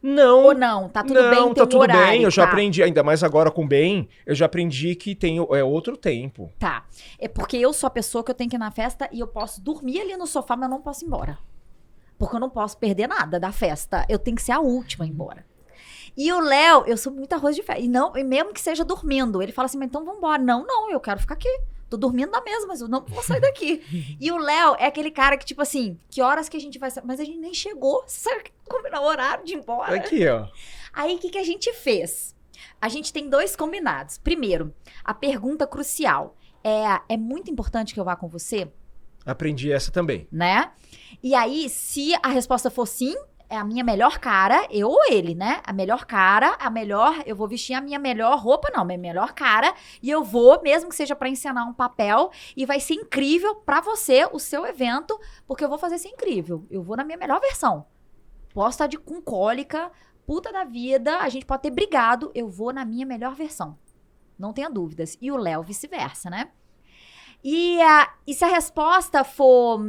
Não. Ou não? Tá tudo bem? Não, tá tudo horário, bem. Eu já aprendi, ainda mais agora com o Ben, eu já aprendi que tem outro tempo. Tá. É porque eu sou a pessoa que eu tenho que ir na festa e eu posso dormir ali no sofá, mas eu não posso ir embora. Porque eu não posso perder nada da festa. Eu tenho que ser a última a ir embora. E o Léo, eu sou muito arroz de festa. E mesmo que seja dormindo, ele fala assim, mas então vambora. Não, eu quero ficar aqui. Tô dormindo na mesma, mas eu não vou sair daqui. E o Léo é aquele cara que, tipo assim, que horas que a gente vai sair? Mas a gente nem chegou. Você sabe combinar o horário de ir embora? Aqui, ó. Aí, o que a gente fez? A gente tem 2 combinados. Primeiro, a pergunta crucial. É muito importante que eu vá com você? Aprendi essa também. Né? E aí, se a resposta for sim, é a minha melhor cara, eu ou ele, né? A melhor cara, eu vou vestir a minha melhor roupa, não, minha melhor cara, e eu vou, mesmo que seja pra encenar um papel, e vai ser incrível pra você, o seu evento, porque eu vou fazer ser incrível. Eu vou na minha melhor versão. Posso estar com cólica, puta da vida, a gente pode ter brigado, eu vou na minha melhor versão. Não tenha dúvidas. E o Léo vice-versa, né? E se a resposta for,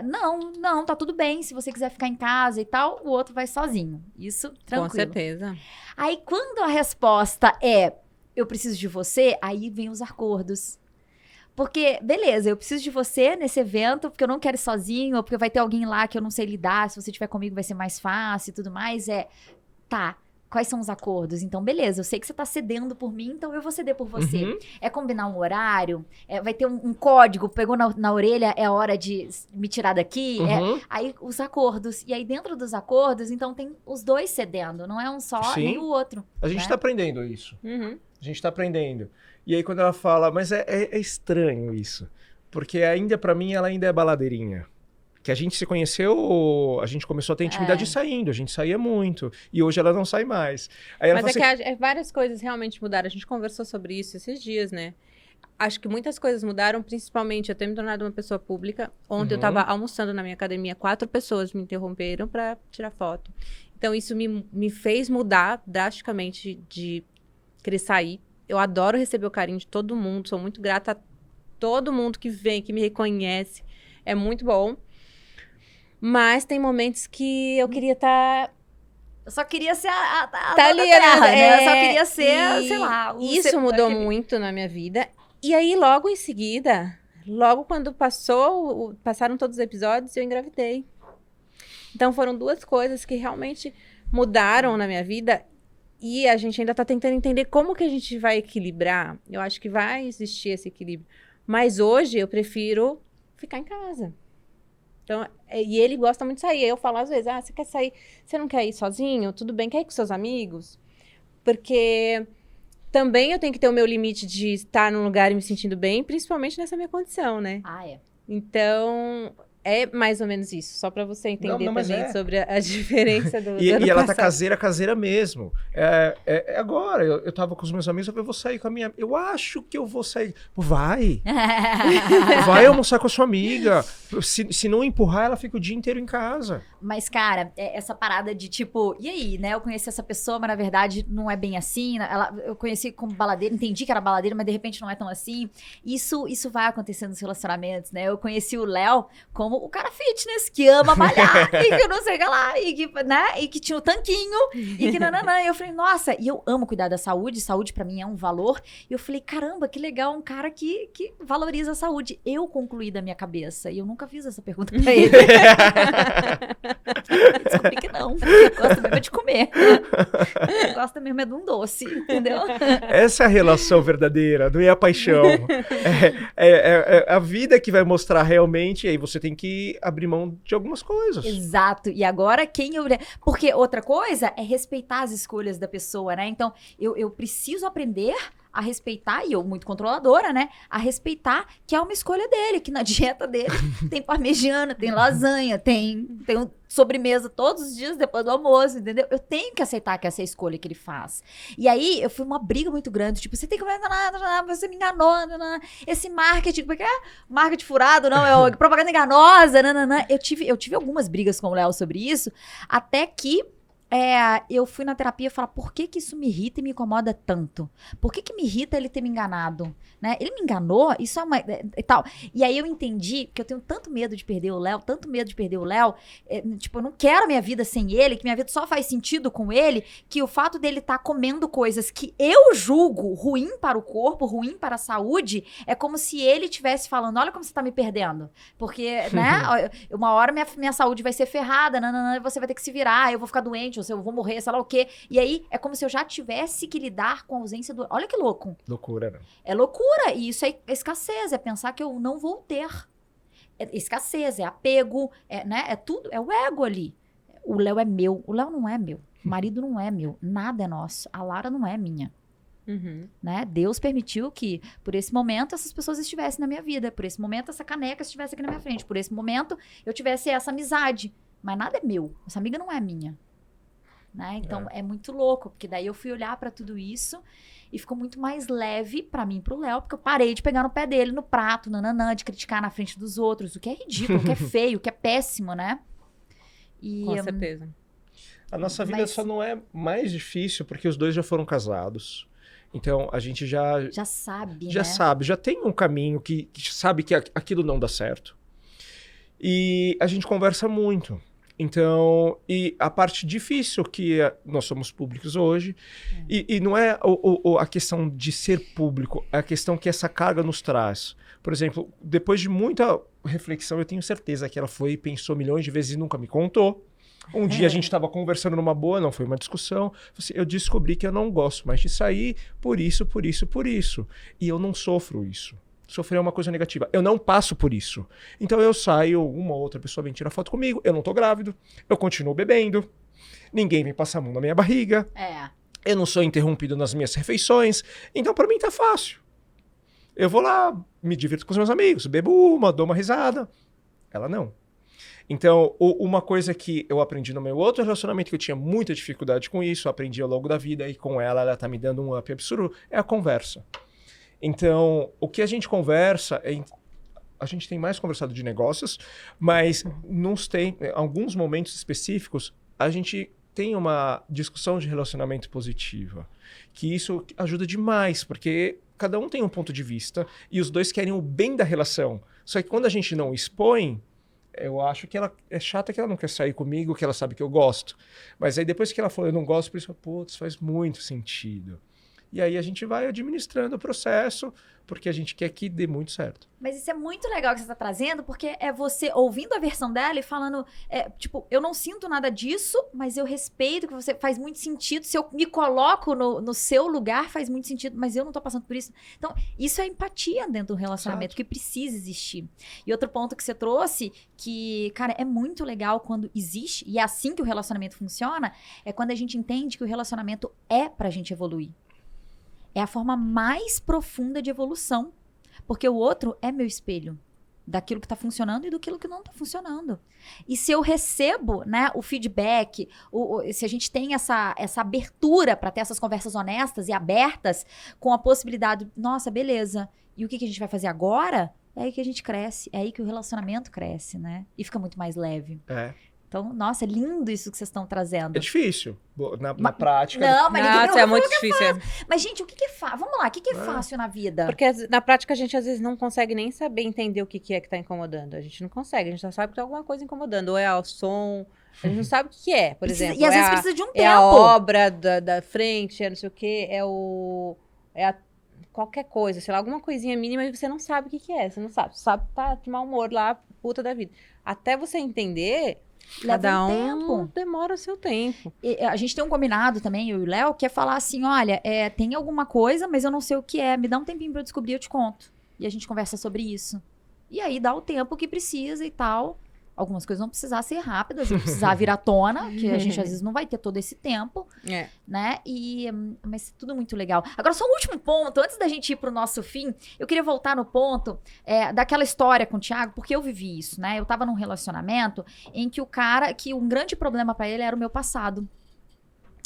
não, tá tudo bem, se você quiser ficar em casa e tal, o outro vai sozinho. Isso, tranquilo. Com certeza. Aí, quando a resposta é, eu preciso de você, aí vem os acordos. Porque, beleza, eu preciso de você nesse evento, porque eu não quero ir sozinho, ou porque vai ter alguém lá que eu não sei lidar, se você estiver comigo vai ser mais fácil e tudo mais. Tá, quais são os acordos? Então, beleza, eu sei que você tá cedendo por mim, então eu vou ceder por você. Uhum. É combinar um horário, vai ter um código, pegou na orelha, é a hora de me tirar daqui. Uhum. Aí, os acordos. E aí, dentro dos acordos, então, tem os dois cedendo, não é um só, Sim. nem o outro. A gente né? tá aprendendo isso. Uhum. A gente tá aprendendo. E aí quando ela fala, mas é estranho isso. Porque ainda pra mim ela ainda é baladeirinha. Que a gente se conheceu, a gente começou a ter intimidade saindo, a gente saía muito. E hoje ela não sai mais. Aí ela Mas fala que várias coisas realmente mudaram. A gente conversou sobre isso esses dias, né? Acho que muitas coisas mudaram, principalmente eu ter me tornado uma pessoa pública. Ontem eu tava almoçando na minha academia, 4 pessoas me interromperam pra tirar foto. Então isso me fez mudar drasticamente de querer sair. Eu adoro receber o carinho de todo mundo, sou muito grata a todo mundo que vem, que me reconhece. É muito bom. Mas tem momentos que eu queria estar... Eu só queria ser a Tá dona ali, terra, né? Eu só é, queria ser, e sei lá... Isso mudou muito na minha vida. E aí, logo em seguida, logo quando passaram todos os episódios, eu engravidei. Então, foram 2 coisas que realmente mudaram na minha vida. E a gente ainda tá tentando entender como que a gente vai equilibrar. Eu acho que vai existir esse equilíbrio. Mas hoje, eu prefiro ficar em casa. Então, e ele gosta muito de sair. Eu falo às vezes, você quer sair? Você não quer ir sozinho? Tudo bem, quer ir com seus amigos? Porque também eu tenho que ter o meu limite de estar num lugar e me sentindo bem, principalmente nessa minha condição, né? Então, é mais ou menos isso. Só pra você entender também sobre a diferença do E ela tá passado. caseira mesmo. É agora, eu tava com os meus amigos, eu vou sair com a minha... Eu acho que eu vou sair. Pô, vai! Vai almoçar com a sua amiga. Se não empurrar, ela fica o dia inteiro em casa. Mas, cara, essa parada de tipo, e aí, né? Eu conheci essa pessoa, mas na verdade não é bem assim. Eu conheci como baladeira, entendi que era baladeira, mas de repente não é tão assim. Isso vai acontecer nos relacionamentos, né? Eu conheci o Léo como o cara fitness, que ama malhar, e que não sei o que lá, e que, né? E que tinha o tanquinho, e que nananã. E eu falei, nossa, e eu amo cuidar da saúde pra mim é um valor. E eu falei, caramba, que legal, um cara que valoriza a saúde. Eu concluí da minha cabeça, e eu nunca fiz essa pergunta pra ele. Descobri que não, porque eu gosto mesmo é de comer. Eu gosto mesmo é de um doce, entendeu? Essa é a relação verdadeira, não é a paixão. É a vida que vai mostrar realmente, e aí você tem que abrir mão de algumas coisas. Exato. E agora Porque outra coisa é respeitar as escolhas da pessoa, né? Então, eu preciso aprender a respeitar, e eu muito controladora, né? A respeitar que é uma escolha dele, que na dieta dele tem parmegiana, tem lasanha, tem sobremesa todos os dias depois do almoço, entendeu? Eu tenho que aceitar que essa é a escolha que ele faz. E aí, eu fui uma briga muito grande, tipo, você tem que... Você me enganou, esse marketing, porque é marketing furado, não, é propaganda enganosa, Eu tive algumas brigas com o Léo sobre isso, até que eu fui na terapia falar, por que isso me irrita e me incomoda tanto? Por que me irrita ele ter me enganado? Né? Ele me enganou? Isso é uma... e tal. E aí eu entendi que eu tenho tanto medo de perder o Léo, tipo, eu não quero a minha vida sem ele, que minha vida só faz sentido com ele, que o fato dele estar comendo coisas que eu julgo ruim para o corpo, ruim para a saúde, é como se ele estivesse falando, olha como você tá me perdendo. Porque, né, uma hora minha saúde vai ser ferrada, você vai ter que se virar, eu vou ficar doente, eu vou morrer, sei lá o quê. E aí, é como se eu já tivesse que lidar com a ausência do... Olha que louco. Loucura, né? É loucura. E isso é escassez. É pensar que eu não vou ter. É escassez, é apego, né? É tudo. É o ego ali. O Léo é meu. O Léo não é meu. O marido não é meu. Nada é nosso. A Lara não é minha. Né? Deus permitiu que, por esse momento, essas pessoas estivessem na minha vida. Por esse momento, essa caneca estivesse aqui na minha frente. Por esse momento, eu tivesse essa amizade. Mas nada é meu. Essa amiga não é minha. Né? Então é muito louco, porque daí eu fui olhar pra tudo isso e ficou muito mais leve pra mim e pro Léo, porque eu parei de pegar no pé dele, no prato, de criticar na frente dos outros, o que é ridículo, o que é feio, o que é péssimo, né? Com certeza. A nossa vida Mas- só não é mais difícil porque os dois já foram casados. Então, a gente Já sabe, né? sabe, já tem um caminho que sabe que aquilo não dá certo. E a gente conversa muito. Então, e a parte difícil nós somos públicos hoje, e não é a questão de ser público, é a questão que essa carga nos traz. Por exemplo, depois de muita reflexão, eu tenho certeza que ela foi e pensou milhões de vezes e nunca me contou. Um dia a gente estava conversando numa boa, não foi uma discussão. Assim, eu descobri que eu não gosto mais de sair por isso, por isso, por isso. E eu não sofro isso. Sofrer é uma coisa negativa. Eu não passo por isso. Então eu saio, uma ou outra pessoa vem tirar foto comigo, eu não tô grávido, eu continuo bebendo, ninguém vem passar a mão na minha barriga, eu não sou interrompido nas minhas refeições. Então pra mim tá fácil. Eu vou lá, me divirto com os meus amigos, bebo uma, dou uma risada. Ela não. Então, uma coisa que eu aprendi no meu outro relacionamento, que eu tinha muita dificuldade com isso, eu aprendi ao longo da vida, e com ela tá me dando um up absurdo, é a conversa. Então, o que a gente conversa, a gente tem mais conversado de negócios, mas em alguns momentos específicos, a gente tem uma discussão de relacionamento positiva, que isso ajuda demais, porque cada um tem um ponto de vista e os dois querem o bem da relação. Só que quando a gente não expõe, eu acho que ela é chata que ela não quer sair comigo, que ela sabe que eu gosto. Mas aí depois que ela falou, eu não gosto, por isso, putz, faz muito sentido. E aí a gente vai administrando o processo, porque a gente quer que dê muito certo. Mas isso é muito legal que você está trazendo, porque é você ouvindo a versão dela e falando, tipo, eu não sinto nada disso, mas eu respeito que você faz muito sentido. Se eu me coloco no seu lugar, faz muito sentido, mas eu não tô passando por isso. Então, isso é empatia dentro do relacionamento, que precisa existir. E outro ponto que você trouxe, que, cara, é muito legal quando existe, e é assim que o relacionamento funciona, é quando a gente entende que o relacionamento é pra gente evoluir. É a forma mais profunda de evolução. Porque o outro é meu espelho. Daquilo que tá funcionando e daquilo que não tá funcionando. E se eu recebo, né, o feedback, se a gente tem essa abertura para ter essas conversas honestas e abertas, com a possibilidade, nossa, beleza, e o que a gente vai fazer agora? É aí que a gente cresce, é aí que o relacionamento cresce, né? E fica muito mais leve. Então, nossa, é lindo isso que vocês estão trazendo. É difícil. Na prática. Não, mas ninguém Nossa, é muito difícil. Mas, gente, o que é fácil? Vamos lá, o que é fácil na vida? Porque na prática a gente às vezes não consegue nem saber entender o que é que tá incomodando. A gente não consegue, a gente só sabe que tem alguma coisa incomodando. Ou é o som, a gente não sabe o que é, por exemplo. E às vezes precisa de um tempo. É a obra da frente, é não sei o quê, qualquer coisa, sei lá, alguma coisinha mínima e você não sabe o que é. Você não sabe. Você sabe que tá de mau humor lá, puta da vida. Até você entender... Cada um demora o seu tempo. E a gente tem um combinado também, eu e o Léo, que é falar assim, olha, tem alguma coisa, mas eu não sei o que é. Me dá um tempinho pra eu descobrir, eu te conto. E a gente conversa sobre isso. E aí dá o tempo que precisa e tal. Algumas coisas vão precisar ser rápidas, vão precisar vir à tona, que a gente às vezes não vai ter todo esse tempo, né? Mas tudo muito legal. Agora, só um último ponto, antes da gente ir pro nosso fim, eu queria voltar no ponto daquela história com o Thiago, porque eu vivi isso, né? Eu tava num relacionamento em que que um grande problema pra ele era o meu passado.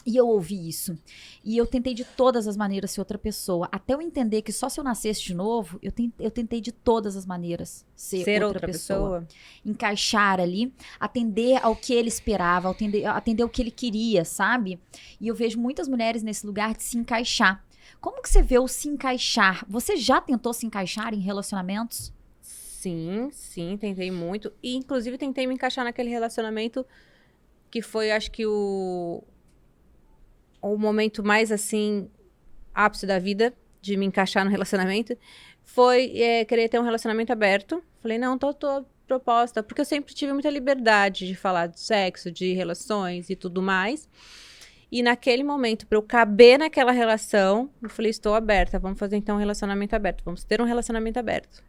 E eu ouvi isso. E eu tentei de todas as maneiras ser outra pessoa. Até eu entender que só se eu nascesse de novo, eu tentei de todas as maneiras ser outra pessoa. Encaixar ali, atender ao que ele esperava, atender ao que ele queria, sabe? E eu vejo muitas mulheres nesse lugar de se encaixar. Como que você vê o se encaixar? Você já tentou se encaixar em relacionamentos? Sim, tentei muito. E, inclusive, tentei me encaixar naquele relacionamento que foi, acho que, o momento mais, assim, ápice da vida, de me encaixar no relacionamento, foi querer ter um relacionamento aberto. Falei, não, tô proposta, porque eu sempre tive muita liberdade de falar de sexo, de relações e tudo mais. E naquele momento, para eu caber naquela relação, eu falei, estou aberta, vamos fazer então um relacionamento aberto, vamos ter um relacionamento aberto.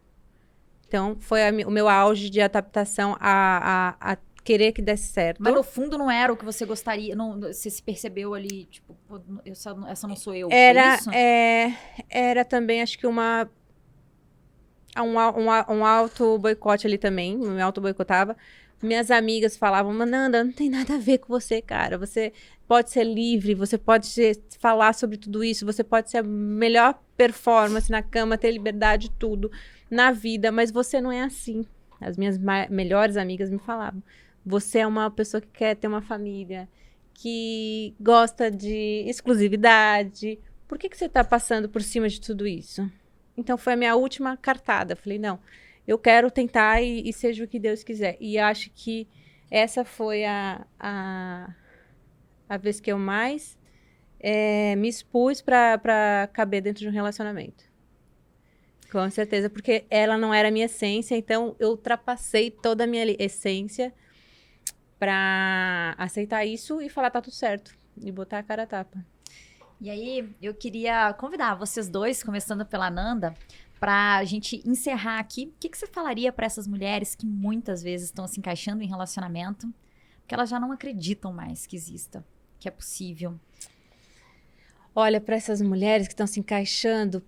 Então, foi o meu auge de adaptação a querer que desse certo. Mas no fundo não era o que você gostaria, você se percebeu ali, tipo, essa não sou eu, era, foi isso? Era também, acho que um auto-boicote ali também, me auto-boicotava. Minhas amigas falavam, Nanda, não tem nada a ver com você, cara, você pode ser livre, você pode falar sobre tudo isso, você pode ser a melhor performance na cama, ter liberdade, tudo, na vida, mas você não é assim. As minhas melhores amigas me falavam. Você é uma pessoa que quer ter uma família, que gosta de exclusividade. Por que você tá passando por cima de tudo isso? Então foi a minha última cartada. Falei, não, eu quero tentar e seja o que Deus quiser. E acho que essa foi a vez que eu mais me expus para caber dentro de um relacionamento. Com certeza, porque ela não era a minha essência, então eu ultrapassei toda a minha essência para aceitar isso e falar tá tudo certo. E botar a cara a tapa. E aí, eu queria convidar vocês dois, começando pela Nanda, pra gente encerrar aqui. O que você falaria para essas mulheres que muitas vezes estão se encaixando em relacionamento, porque elas já não acreditam mais que exista, que é possível? Olha, para essas mulheres que estão se encaixando,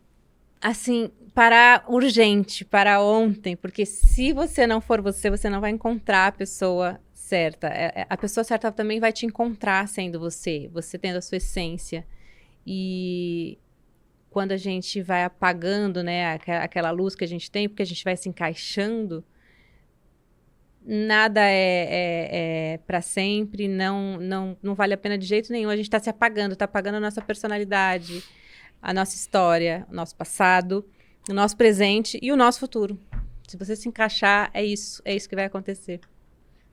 assim, parar urgente, parar ontem, porque se você não for você não vai encontrar a pessoa certa. A pessoa certa também vai te encontrar sendo você tendo a sua essência. E quando a gente vai apagando, né, aquela luz que a gente tem, porque a gente vai se encaixando, nada é para sempre, não vale a pena de jeito nenhum. A gente está se apagando, está apagando a nossa personalidade, a nossa história, o nosso passado, o nosso presente e o nosso futuro. Se você se encaixar, é isso que vai acontecer.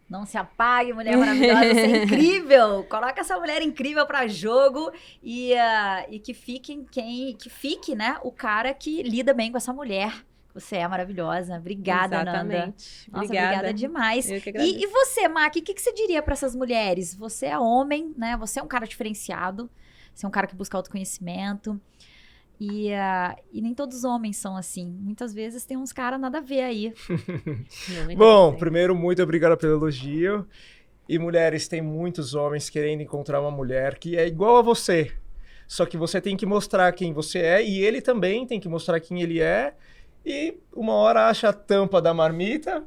Não se apague, mulher maravilhosa, você é incrível. Coloca essa mulher incrível pra jogo e que fique, né, o cara que lida bem com essa mulher. Você é maravilhosa. Obrigada, Exatamente. Nanda. Nossa, obrigada demais. Eu que agradeço. E você, Maqui, o que você diria pra essas mulheres? Você é homem, né? Você é um cara diferenciado. Você é um cara que busca autoconhecimento. E nem todos os homens são assim. Muitas vezes tem uns caras nada a ver aí. Bom, primeiro, muito obrigado pelo elogio. E mulheres, tem muitos homens querendo encontrar uma mulher que é igual a você. Só que você tem que mostrar quem você é e ele também tem que mostrar quem ele é. E uma hora acha a tampa da marmita.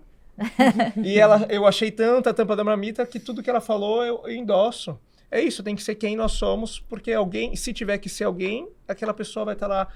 E eu achei tanta tampa da marmita que tudo que ela falou eu endosso. É isso, tem que ser quem nós somos, porque alguém, se tiver que ser alguém, aquela pessoa vai estar lá,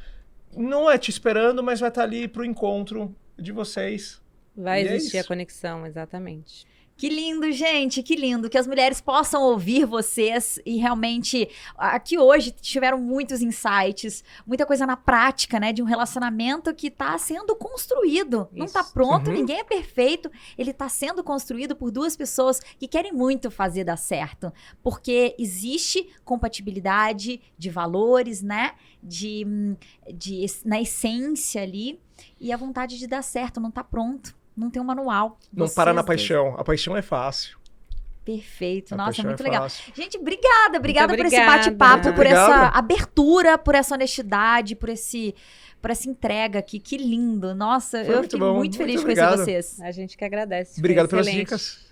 não é te esperando, mas vai estar ali pro encontro de vocês. Vai existir a conexão, exatamente. Que lindo, gente, que lindo. Que as mulheres possam ouvir vocês e realmente, aqui hoje tiveram muitos insights, muita coisa na prática, né, de um relacionamento que tá sendo construído. Não tá pronto, ninguém é perfeito, ele tá sendo construído por duas pessoas que querem muito fazer dar certo, porque existe compatibilidade de valores, né, na essência ali, e a vontade de dar certo, não tá pronto. Não tem um manual. Não para na paixão. A paixão é fácil. Perfeito. Nossa, é muito legal. Gente, obrigada por esse bate-papo, por Obrigado. essa abertura, por essa honestidade, por essa entrega aqui. Que lindo. Nossa, eu fiquei muito feliz de conhecer vocês. A gente que agradece. Obrigado pelas dicas.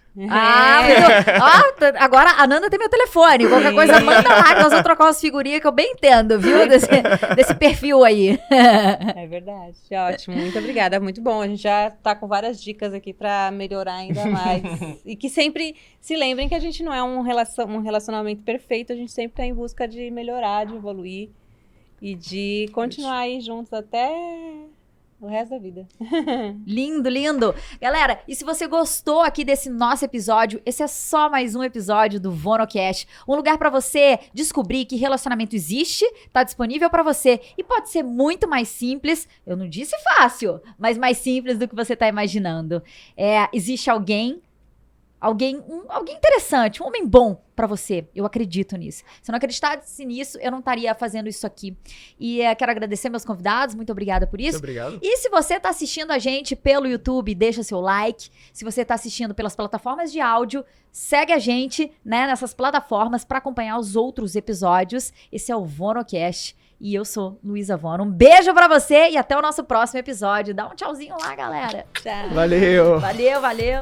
Agora a Nanda tem meu telefone. Qualquer coisa, manda lá que nós vamos trocar umas figurinhas que eu bem entendo, viu? Desse perfil aí. É verdade. Ótimo. Muito obrigada. Muito bom. A gente já tá com várias dicas aqui pra melhorar ainda mais. E que sempre se lembrem que a gente não é um relacionamento perfeito. A gente sempre tá em busca de melhorar, de evoluir e de continuar aí juntos até o resto da vida. Lindo, lindo. Galera, e se você gostou aqui desse nosso episódio, esse é só mais um episódio do VonoCast. Um lugar pra você descobrir que relacionamento existe, tá disponível pra você e pode ser muito mais simples. Eu não disse fácil, mas mais simples do que você tá imaginando. Existe alguém interessante, um homem bom pra você. Eu acredito nisso. Se eu não acreditasse nisso, eu não estaria fazendo isso aqui. E quero agradecer meus convidados, muito obrigada por isso. Muito obrigado. E se você tá assistindo a gente pelo YouTube, deixa seu like. Se você tá assistindo pelas plataformas de áudio, segue a gente, né, nessas plataformas pra acompanhar os outros episódios. Esse é o VonoCast. E eu sou Luísa Vono. Um beijo pra você e até o nosso próximo episódio. Dá um tchauzinho lá, galera. Tchau. Valeu. Valeu.